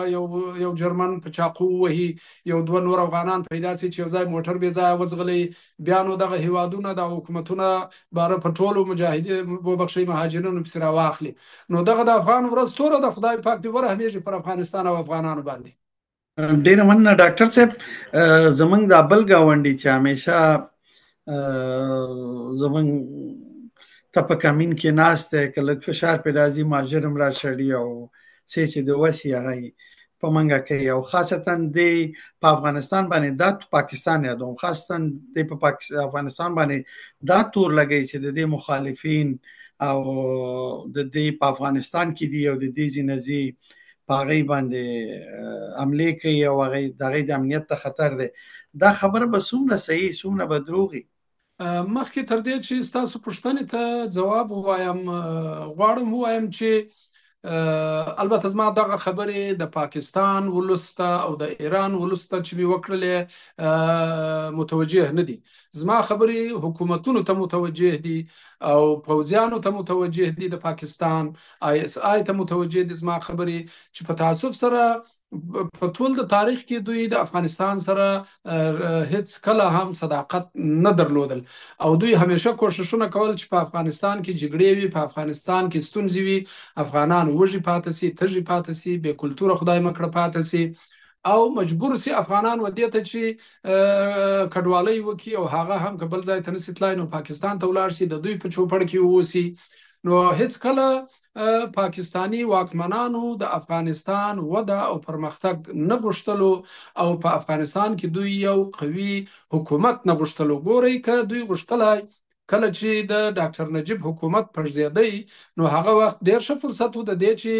یو جرمن په چاقو وهي، یو دوه نور افغانان پیدا سي چې یو ځای موټر بې ځایه وزغلي، بیا نو دغه هیوادونه د حکومتونه باره په ټولو مجاهدین وبخښئ مهاجرینو پسې راواخلي. نو دغه د افغان ورځ توره ده، خدای پاک دې ورحمېږي پر افغانستان او افغانانو باندې. ډیره مننه ډاکټر صاحب. زمونږ د بل ګاونډي چې همیشه زمونږ ته په کمین کې ناست دی، که لږ فشار پرې راځي مهاجر هم راشړي او څه چې د وس یې هغه په منګه کوي، او خاصتا دی په افغانستان باندې دا پاکستان یادوم، خاصتا دی په افغانستان باندې دا تور لګی چې د دې مخالفین او د دې په افغانستان کې دي او د دې ځینځي په هغې باندې حملې کوي او هغې د هغې د امنیت ته خطر دی. دا خبره به څومره صحیح څومره به دروغ وي؟ مخکې تر دې چې ستاسو پوښتنې ته ځواب ووایم، غواړم ووایم چې البته زما دغه خبرې د پاکستان ولس ته او د ایران ولس ته چې مې وکړلې متوجه نه دي. زما خبرې حکومتونو ته متوجه دي او پوځیانو ته متوجه دي، د پاکستان ISI ته متوجه دي. زما خبرې چې په تاسف سره په ټول د تاریخ کې دوی د افغانستان سره هیڅ کله هم صداقت نه درلودل، او دوی همیشه کوششونه کول چې په افغانستان کې جګړې وي، په افغانستان کې ستونزې وي، افغانان وږي پاتې سي، تږي پاتې سي، بې کلتوره خدای مکړه پاتې سي، او مجبور سي افغانان ودې ته چې کډوالۍ وکړي، او هغه هم که بل ځای ته نسي تلای نو پاکستان ته ولاړ سي، د دوی په چوپړ کې واوسي. نو هیڅ کله پاکستانی واکمنانو د افغانستان وده او پرمختګ نه غوښتلو، او په افغانستان کې دوی یو قوي حکومت نه غوښتلو. ګورئ که دوی غوښتلای کله چې د ډاکټر نجیب حکومت پرځېدی نو هغه وخت ډېر ښه فرصت و د دې چې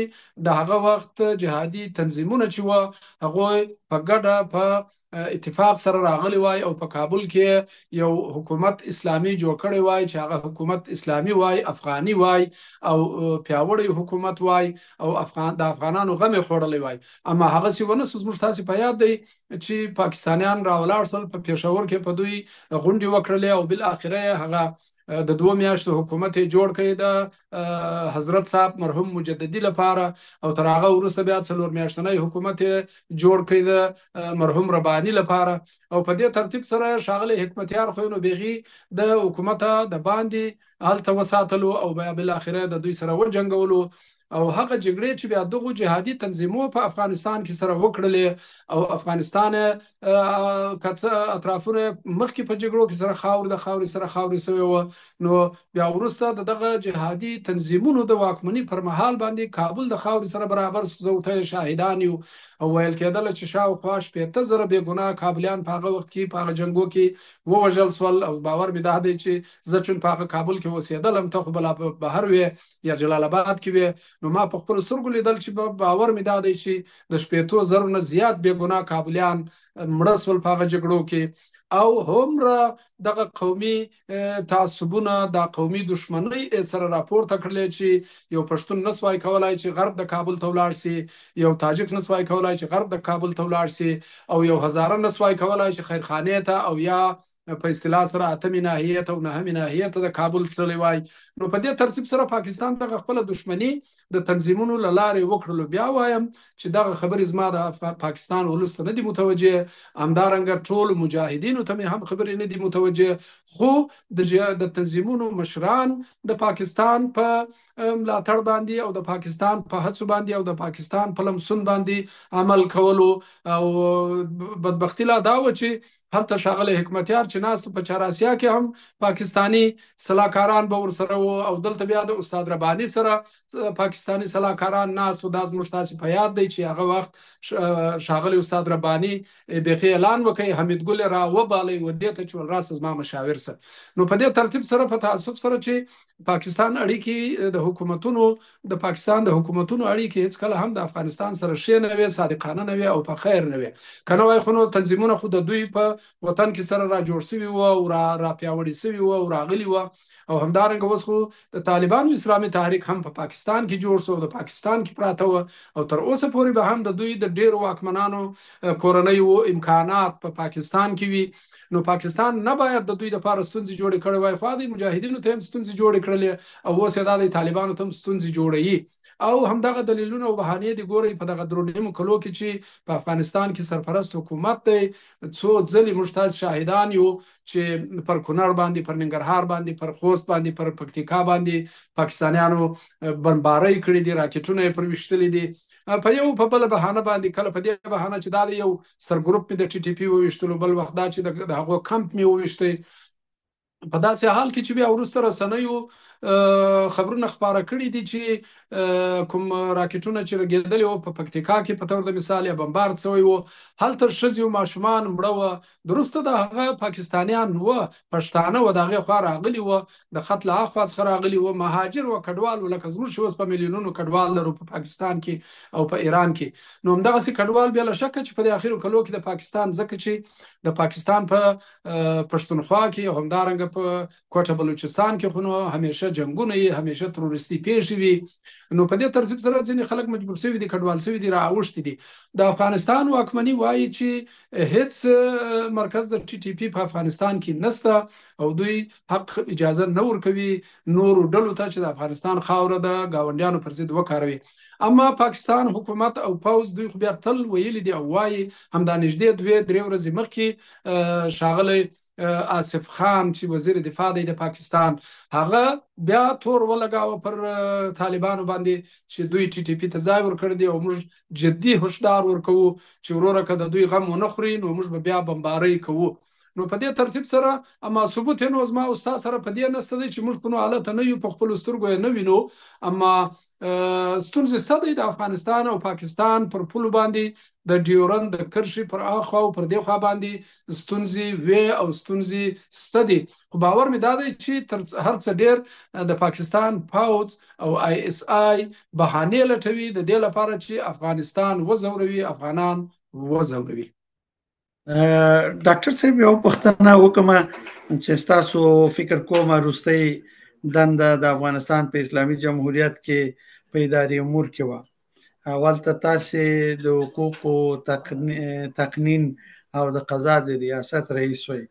د هغه وخت جهادي تنظیمونه چې وه هغوی په ګډه په اتفاق سره راغلی وای او په کابل کې یو حکومت اسلامي جوړ کړی وای چې هغه حکومت اسلامي وای، افغاني وای او پیاوړی حکومت وای او د افغانانو غم یې خوړلی وای. اما هغسې ونه سو. زموږ تاسې په یاد دی چې پاکستانیان راولاړ شول، په پېښور کې په دوی غونډې وکړلې او بالاخره هغه د 2 میاشتو حکومت یې جوړ کړی د حضرت صاحب مرحوم مجددي لپاره، او تر هغه وروسته بیا 4 میاشتنی حکومت یې جوړ کړی د مرحوم رباني لپاره، او په دې ترتیب سره ښاغلی حکمتیار خو نو بیخي د حکومت د باندې هلته وساتلو او بیا بالاخره د دوی سره وجنګولو، او هغه جګړې چې بیا دغه جهادي تنظیمو په افغانستان کې سره وکړلې، او افغانستان اطرافونه مخکې په جګړو کې سره خاور د خاورې سره خاورې سوی و، نو بیا وروسته دغه جهادي تنظیمونو د واکمنۍ پر مهال باندې کابل د خاورې سره برابر سو. زه شاهدان یو، او ویل کېدل چې شاوخوا 15,000 بې ګناه کابلیان په هغه وخت کې په هغه جنګو کې ووژل سول، او باور مې دا دی چې زه چون په هغه کابل کې اوسېدلم، ته خو بلا بهر وې یا جلال آباد کې وې، نو ما په خپل سترګو لیدل چې باور مې دا دی چې د 15,000 نه زیات بې ګناه کابلیان مړه سول په هغه جګړو کې، او هومره دغه قومي تعصبونه دا قومي دشمنۍ سره راپورته کړلې چې یو پښتون نسوای کولای چې غرب د کابل ته ولاړ سي، یو تاجک نسوای کولای چې غرب د کابل ته ولاړ سي، او یو هزاره نسوای کولای چې خیرخانې ته او یا په اصطلاح سره 8مې ناحیې ته او 9مې ناحیې ته د کابل تللی وای. نو په دې ترتیب سره پاکستان دغه خپله دښمني د تنظیمونو له لارې وکړلو. بیا وایم چې دغه خبرې زما د پاکستان ولس ته نه دي متوجه، همدارنګه ټولو مجاهدینو ته مې هم خبرې نه دي متوجه، خو د تنظیمونو مشران د پاکستان په ملاتړ باندې او د پاکستان په هڅو باندې او د پاکستان په لمسون باندې عمل کولو، او بدبختی لا دا و چې هلته ښاغلی حکمتیار چې ناستو په چهاراسیا کې هم پاکستانی سلاکاران به ورسره وو، او دلته بیا د استاد رباني سره پاکستاني سلاکاران ناست و دا زموږ تاسې په یاد دی چې هغه وخت ښاغلی استاد رباني بیخي اعلان وکړي حمیدګل را وبالئ و دې ته چې ول راسه زما مشاور سه. نو په دې ترتیب سره په تاسف سره چې پاکستان اړیکې د حکومتونو د پاکستان د حکومتونو اړیکې هیڅ کله هم د افغانستان سره ښې نه وي، صادقانه نه وي او په خیر نه وي. که نه وای خو نو تنظیمونه خو د دوی په وطن کې سره را جوړ شوي وو او را پیاوړي شوي وو او راغلي وو. او همدارنګه اوس خو د طالبانو اسلامي تحریک هم په پاکستان کې جوړ شو، د پاکستان کې پراته و او تر اوسه پورې به هم د دوی د ډیرو واکمنانو کورنۍ و امکانات په پاکستان کې وي. نو پاکستان نه باید د دوی لپاره ستونزې جوړې کړې وای، خو د مجاهدینو ته هم ستونزې جوړې کړلې او اوس یې د طالبانو ته هم ستونزې جوړوي. او همدغه دلیلونه او بهانې دي ګورئ په دغه درو نیمو کلو کې چې په افغانستان کې سرپرست حکومت دی. څو ځلې موږ تاسې شاهدان یو چې پر کونړ باندې، پر ننګرهار باندې، پر خوست باندې، پر پکتیکا باندې پاکستانیانو بمبارۍ کړې دي، راکټونه یې پر ویشتلي دي په یو په بله بهانه باندې. کله په دې بهانه چې دا د یو سرګروپ مې د ټي ټي پي وویشتلو، بل وخت دا چې د هغو کمپ مې وویشتی. په داسې حال کې چې بیا وروسته رسنیو خبرونه خپاره کړي دي چې کوم راکټونه چې لګېدلي وو په پکتیکا کې په تور د مثال یا بمبارد شوی وو، هلته ښځې او ماشومان مړه وه. درسته د هغه پاکستانیان وه، پښتانه وه، د هغې خوا راغلي وه، د خط له هاخوا څخه راغلي وه، مهاجر وه، کډوال وه، لکه زموږ چې اوس په میلیونونو کډوال لرو په پاکستان کې او په ایران کې. نو همدغسې کډوال بیا له شکه چې په دې اخرو کلو کې د پاکستان، ځکه چې د پاکستان په پښتونخوا کې او همدارنګه په کوټه بلوچستان کې خو نو همیشه جنګونه یې، همیشه تروریستي پیښې وي. نو په دې ترتیب سره ځینې خلک مجبور شوي دي، کډوال شوي دي، راوښتي دي. د افغانستان واکمني وایي چې هیڅ مرکز د ټي ټي پي په افغانستان کې نشته او دوی حق اجازه نه ورکوي نورو ډلو ته چې د افغانستان خاوره د ګاونډیانو پر ضد وکاروي. اما پاکستان حکومت او پوز دوی خو بیا تل ویلي دي او وایي، همدا نږدې 2-3 ورځې مخکې ښاغلی آصف خان چې وزیر دفاع دی د پاکستان، هغه بیا تور ولګاوه پر طالبانو باندې چې دوی ټي ټي پي ته ځای ورکړی دی او موږ جدي هشدار ورکوو چې وروره که د دوی غم ونه خوري نو موږ به بیا بمبارۍ کوو. نو په دې ترتیب سره اما ثبوت نو زما او ستا سره په دې نشته دی چې موږ په نو حالت نه یو، په خپلو سترګو یې نه وینو. اما ستونزې شته دی د افغانستان او پاکستان پر پولو باندې، د ډیورند د کرښې پر اخوا او پر دې خوا باندې ستونزې وې او ستونزې شته دي. خو باور مې دا دی چې تر هر څه ډېر د پاکستان پوځ او آی اس آی بهانې لټوي د دې لپاره چې افغانستان وځوروي، افغانان وځوروي. ډاکټر صاحب یو پوښتنه وکړم چې ستاسو فکر کوم وروستۍ دنده د افغانستان په اسلامي جمهوریت کې په اداري امور کې وه. اول ته تاسې د حقوقو تقنین او د قضا د ریاست رئیس وئ.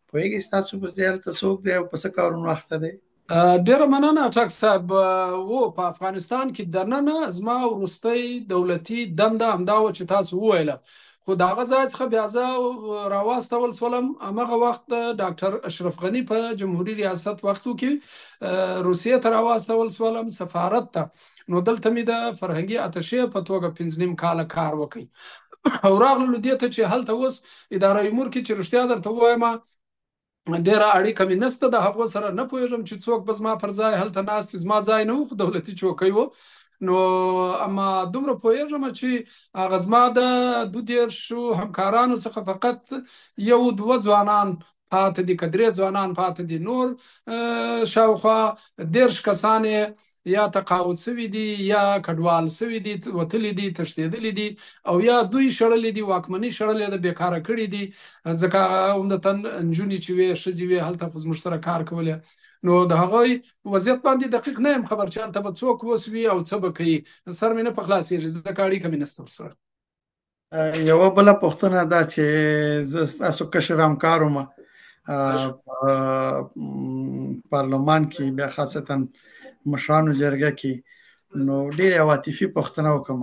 پوهېږئ ستاسو په ځای هلته څوک دی او په څه کارونو اخته دی؟ ډیره مننه ټاک صاحب. و په افغانستان کې دننه زما وروستۍ دولتي دنده همدا وه چې تاسو وویله، خو د هغه ځای څخه بیا زه راواستول شولم. همغه وخت ډاکټر اشرف غني په جمهوري ریاست وختو کې روسیې ته راواستول شولم، سفارت ته. نو دلته مې د فرهنګي اتشې په توګه 5 کاله کار وکړ او راغلو دې ته چې هلته اوس اداره امور کې چې رښتیا درته ووایم ډیره اړیکه مې نشته د هغو سره، نه پوهېږم چې څوک به زما پر ځای هلته ناست. زما ځای نه و خو دولتي چوکۍ و. نو اما دومره پوهېږم چې هغه زما د 22 همکارانو څخه فقط 1-2 ځوانان پاتې دي، که 3 ځوانان پاتې دي، نور شاوخوا 10 کسان یا تقاعد شوي دي یا کډوال شوي دي، وتلي دي، تښتېدلي دي او یا دوی شړلې دي، واکمني شړلې ده، بیکاره کړي دي. ځکه هغه عمدتاً نجونې چې وې، ښځې وې، هلته خو زموږ سره کار کولې. نو د هغوی وضعیت باندې دقیق نه یم خبر چې هلته به څوک وسوي او څه به کوي، سر مې نه په خلاصېږي ځکه اړیکه مې نشته ورسره. یوه بله پوښتنه ده چې زه ستاسو کشر همکار وم پارلمان کې، بیا خاصتا مشرانو جرګه کې. نو ډېرې عواطفي پوښتنه وکړم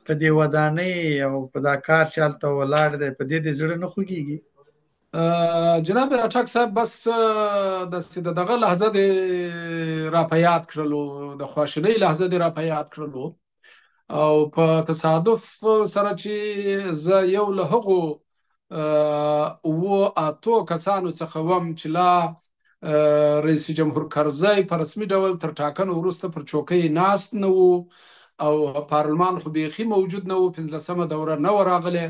په دې ودانۍ او په دا کار چې هلته ولاړ دی، په دې د زړه نه خوږېږي؟ جناب اټک صاحب بس د دغه لحظه د را په یاد کړلو، د خواشینۍ لحظه د را په یاد کړلو او په تصادف سره چې زه یو له هغو 7 کسانو څخه وم چې لا رئیس جمهور کرزی په رسمي ډول تر ټاکنو وروسته پر چوکۍ ناست نه و او پارلمان خو بیخي موجود نه و، 15مه دوره نه و راغلی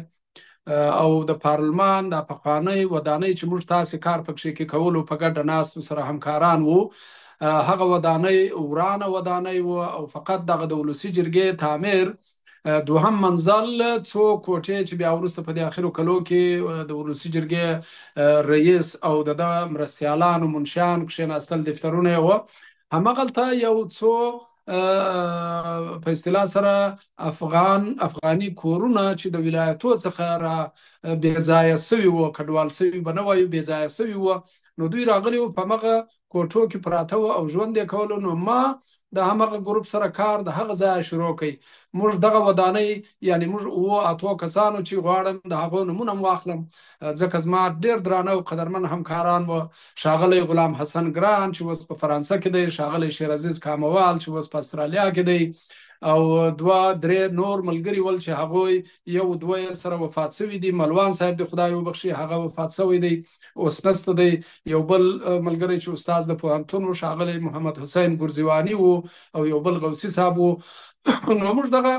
او د پارلمان د پخوانۍ ودانۍ چې موږ تاسې کار پکښې کې کولو په ګډه ناستو سره همکاران وو، هغه ودانۍ ورانه ودانۍ و او فقط دغه د ولسي جرګې تعمیر دوهم منزل څو کوټې چې بیا وروسته په دې اخرو کلو کې د ولسي جرګې رئیس او د مرستیالان او منشیان کښېناستل دفترونه یې وه، همغلته یو څو په اصطلاح سره افغاني کورونه چې د ولایتو څخه را بې ځایه سوي وو، کډوال سوي به نه وایو، بې ځایه سوي وو، نو دوی راغلي وو په هغه کوټو کې پراته وو او ژوند یې کولو. نو ما د همغه ګروپ سره کار د هغه ځای شروع کړ. موږ دغه ودانۍ یعنی موږ 8 کسانو چې غواړم د هغو نومونه واخلم ځکه زما ډېر درانه او قدرمن همکاران وو، ښاغلی غلام حسن ګران چې اوس په فرانسه کې دی، ښاغلی شیر عزیز کاموال چې اوس په استرالیا کې دی، او 2-3 نور ملګري ول چې هغوی 1-2 سره وفات شوي دي. ملوان صاحب د خدای وبخښي هغه وفات شوی دی اوس نسته دی. یو بل ملګری چې استاد د پوهنتون و ښاغلی محمد حسین ګرزیوانی و او یو بل غوثي صاحب و. نو موږ دغه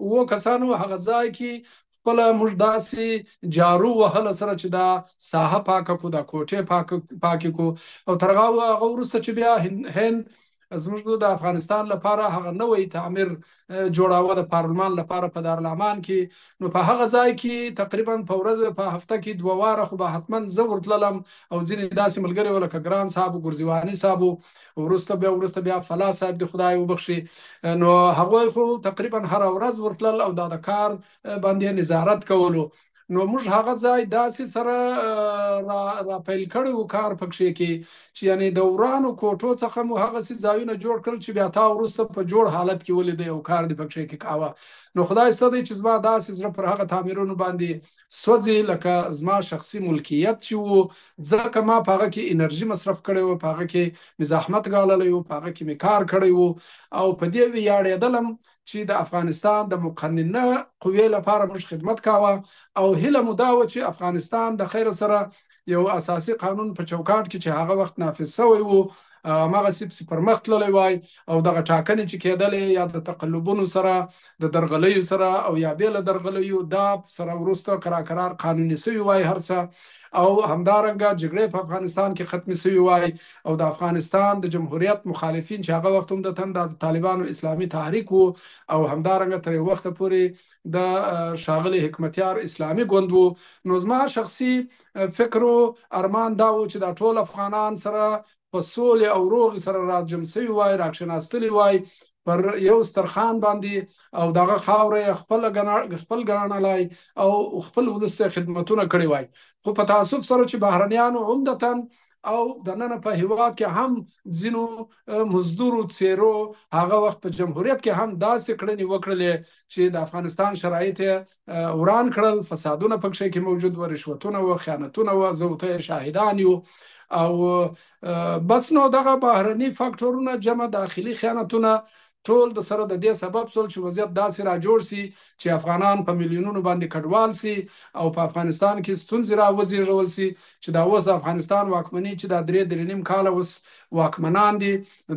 7 کسانو هغه ځای کې خپله موږ داسې جارو وهله سره چې دا ساحه پاکه کړو، دا کوټې پاکې کړو او تر هغه وروسته چې بیا هند زموږ د افغانستان لپاره هغه نوی تعمیر جوړاوه د پارلمان لپاره په دارالامان کې، نو په هغه ځای کې تقریبا په ورځ په هفته کې 2 واره خو به حتما زه ورتللم او ځینې داسې ملګري وو لکه ګران صاحب، ګرزیواني صاحب، وروسته بیا فلا صاحب د خدای وبخښي، نو هغوی خو تقریبا هر ورځ ورتلل او دا د کار باندې نظارت کولو. نو موږ هغه ځای داسې سره را پیل کړی و کار پکښې کې چې یعنې د ورانو کوټو څخه مو هغسې ځایونه جوړ کړل چې بیا تا وروسته په جوړ حالت کې ولیدی او کار دې پکښې کې کاوه. نو خدای ستر دی چې زما داسې زړه پر هغه تعمیرونو باندې سوځي لکه زما شخصي ملکیت چې و، ځکه ما په هغه کې انرژي مصرف کړی و، په هغه کې مې زحمت ګاللی و، په هغه کې مې کار کړی و او په دې ویاړېدلم چې د افغانستان د مقننه قوې لپاره موږ خدمت کاوه او هیله مو دا وه چې افغانستان د خیر سره یو اساسي قانون په چوکاټ کې چې هغه وخت نافذ شوی و همغسې پر مخ تللی وای او دغه ټاکنې چې کېدلې یا د تقلبونو سره د درغلیو سره او یا بې له درغلیو دا سره وروسته قرار قانوني شوي وای هر څه، او همدارنګه جګړې په افغانستان کې ختمې شوي وای او د افغانستان د جمهوریت مخالفین چې هغه وخت هم د طالبانو اسلامي تحریک وو او همدارنګه تر یو وخته پورې د ښاغلي حکمتیار اسلامي ګوند وو. نو زما شخصي فکر او ارمان دا و چې دا ټول افغانان سره په سولې او روغې سره راجم شوي وای، راکښېناستلي وای پر یو سترخان باندې او دغه خاوره خپل ګڼلای او خپل ولس ته خدمتونه کړي وای. خو په تاسف سره چې بهرنیانو عمدتاً او دننه په هیواد کې هم ځینو مزدورو څیرو هغه وخت په جمهوریت کې هم داسې کړنې وکړلې چې د افغانستان شرایط وران کړل، فسادونه پکښې کې موجود و، رشوتونه و، خیانتونه و، زه ته شاهدان یو او بس. نو دغه بهرني فاکټورونه جمع داخلي خیانتونه ټول د سره د دې سبب شول چې وضعیت داسې را جوړ سي چې افغانان په میلیونونو باندې کډوال سي او په افغانستان کې ستونزې را وزېږول سي چې دا اوس د افغانستان واکمني چې دا 3.5 کاله اوس واکمنان دي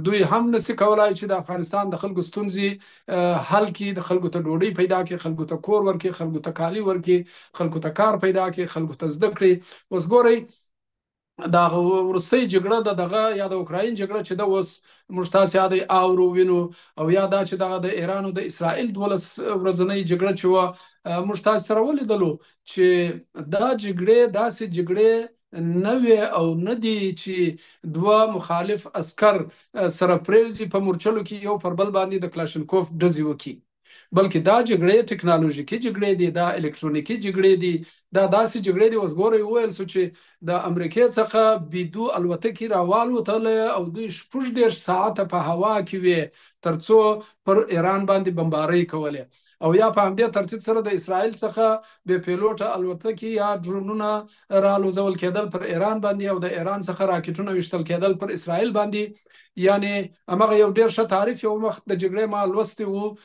دوی هم نسي کولای چې د افغانستان د خلکو ستونزې حل کړي، د خلکو ته ډوډۍ پیدا کړي، خلکو ته کور ورکړي، خلکو ته کالي ورکړي، خلکو ته کار پیدا کړي، خلکو ته زده کړي. اوس ګورئ دا وروستۍ جګړه دغه یا د اوکراین جګړه چې د اوس موږ تاسې یادی اورو وینو او یا دا چې دغه د ایران او د اسرائیل 12 ورځنۍ جګړه چې وه موږ تاسې سره ولیدلو چې دا جګړې داسې جګړې نه وې او نه دي چې 2 مخالف عسکر سره پرېوځي په مورچلو کې یو پر بل باندې د کلاشنکوف ډزې وکړي، بلکې دا جګړې ټکنالوژیکي جګړې دي، دا الکترونیکي جګړې دي، دا داسې جګړې دي. اوس ګورئ وویل سو چې د امریکې څخه بیدو الوتکې راوالوتلې او دوی 14 ساعته په هوا کې وې ترڅو پر ایران باندې بمبارۍ کولې او یا په همدې ترتیب سره د اسرائیل څخه بې پیلوټه الوتکې یا ډرونونه رالوځول کېدل پر ایران باندې او د ایران څخه راکټونه ویشتل کېدل پر اسرائیل باندې. یعنی همغه یو ډیر ښه تعریف یو وخت د جګړې ما لوستی وو،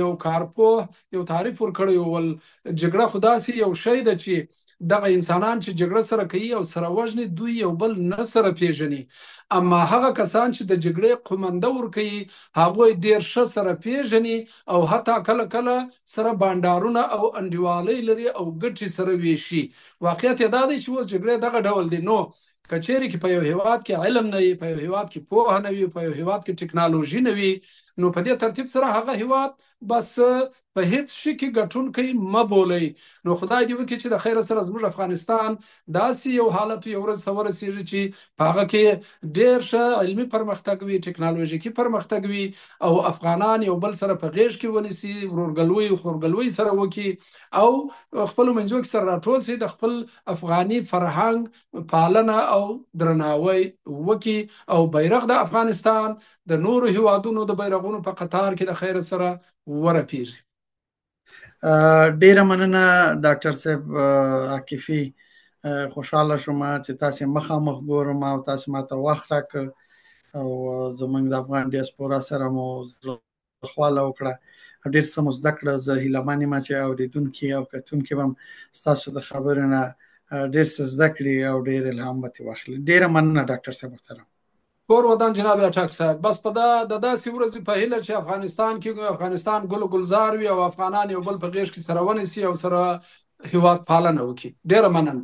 یو کارپوه یو تعریف ورکړی ول جګړه خو داسې یو شی ده چې دغه انسانان چې جګړه سره کوي او سره وژني دوی یو بل نه سره پیژني، اما هغه کسان چې د جګړې قومنده ورکوي هغوی ډیر ښه سره پیژني او حتی کله کله سره بانډارونه او انډیوالۍ لري او ګټې سره ویشي. واقعیت یې دا دی چې اوس جګړې دغه ډول دي. نو کچېرې کې په یو هیواد کې علم نه وي، په یو هیواد کې پوهه نه وي، په یو هیواد کې ټکنالوژي نه وي، نو په دې ترتیب سره هغه هیواد بس په هیڅ شي کې ګټونکی مه بولئ. نو خدای دې وکړي چې د خیره سره زموږ افغانستان داسې یو حالت یو ورځ ته ورسېږي چې په هغه کې ډېر ښه علمي پرمختګ وي، ټکنالوژیکي پرمختګ وي او افغانان یو بل سره په غېږ کې ونیسي، ورورګلوي خورګلوي سره وکړي او خپلو منځو کې سره راټول شي، د خپل افغاني فرهنګ پالنه او درناوی وکړي او بیرغ د افغانستان د نورو هیوادونو د بیرغونو په قطار کې د خیر سره ورپیږي. ډیره مننه ډاکټر صاحب عاکفي. خوشاله شوم چې تاسو مخامخ ګورم او تاسو ماته وخت راکړ او زمونږ د افغان ډیاسپورا سره مو خواله وکړه. ډیر څه مو زده کړه. زه هیله من یم چې اوریدونکي او کتونکي هم ستاسو د خبرو نه ډیر څه زده کړي او ډیر الهام به واخلي. ډیره مننه ډاکټر صاحب محترم. کور ودان جناب اټک صاحب. بس په د داسې ورځې په هیله چې افغانستان ګل ګلزار وي او افغانان یو بل په غېږ کې سره ونیسي او سره هیواد پالنه وکړي. ډیره مننه.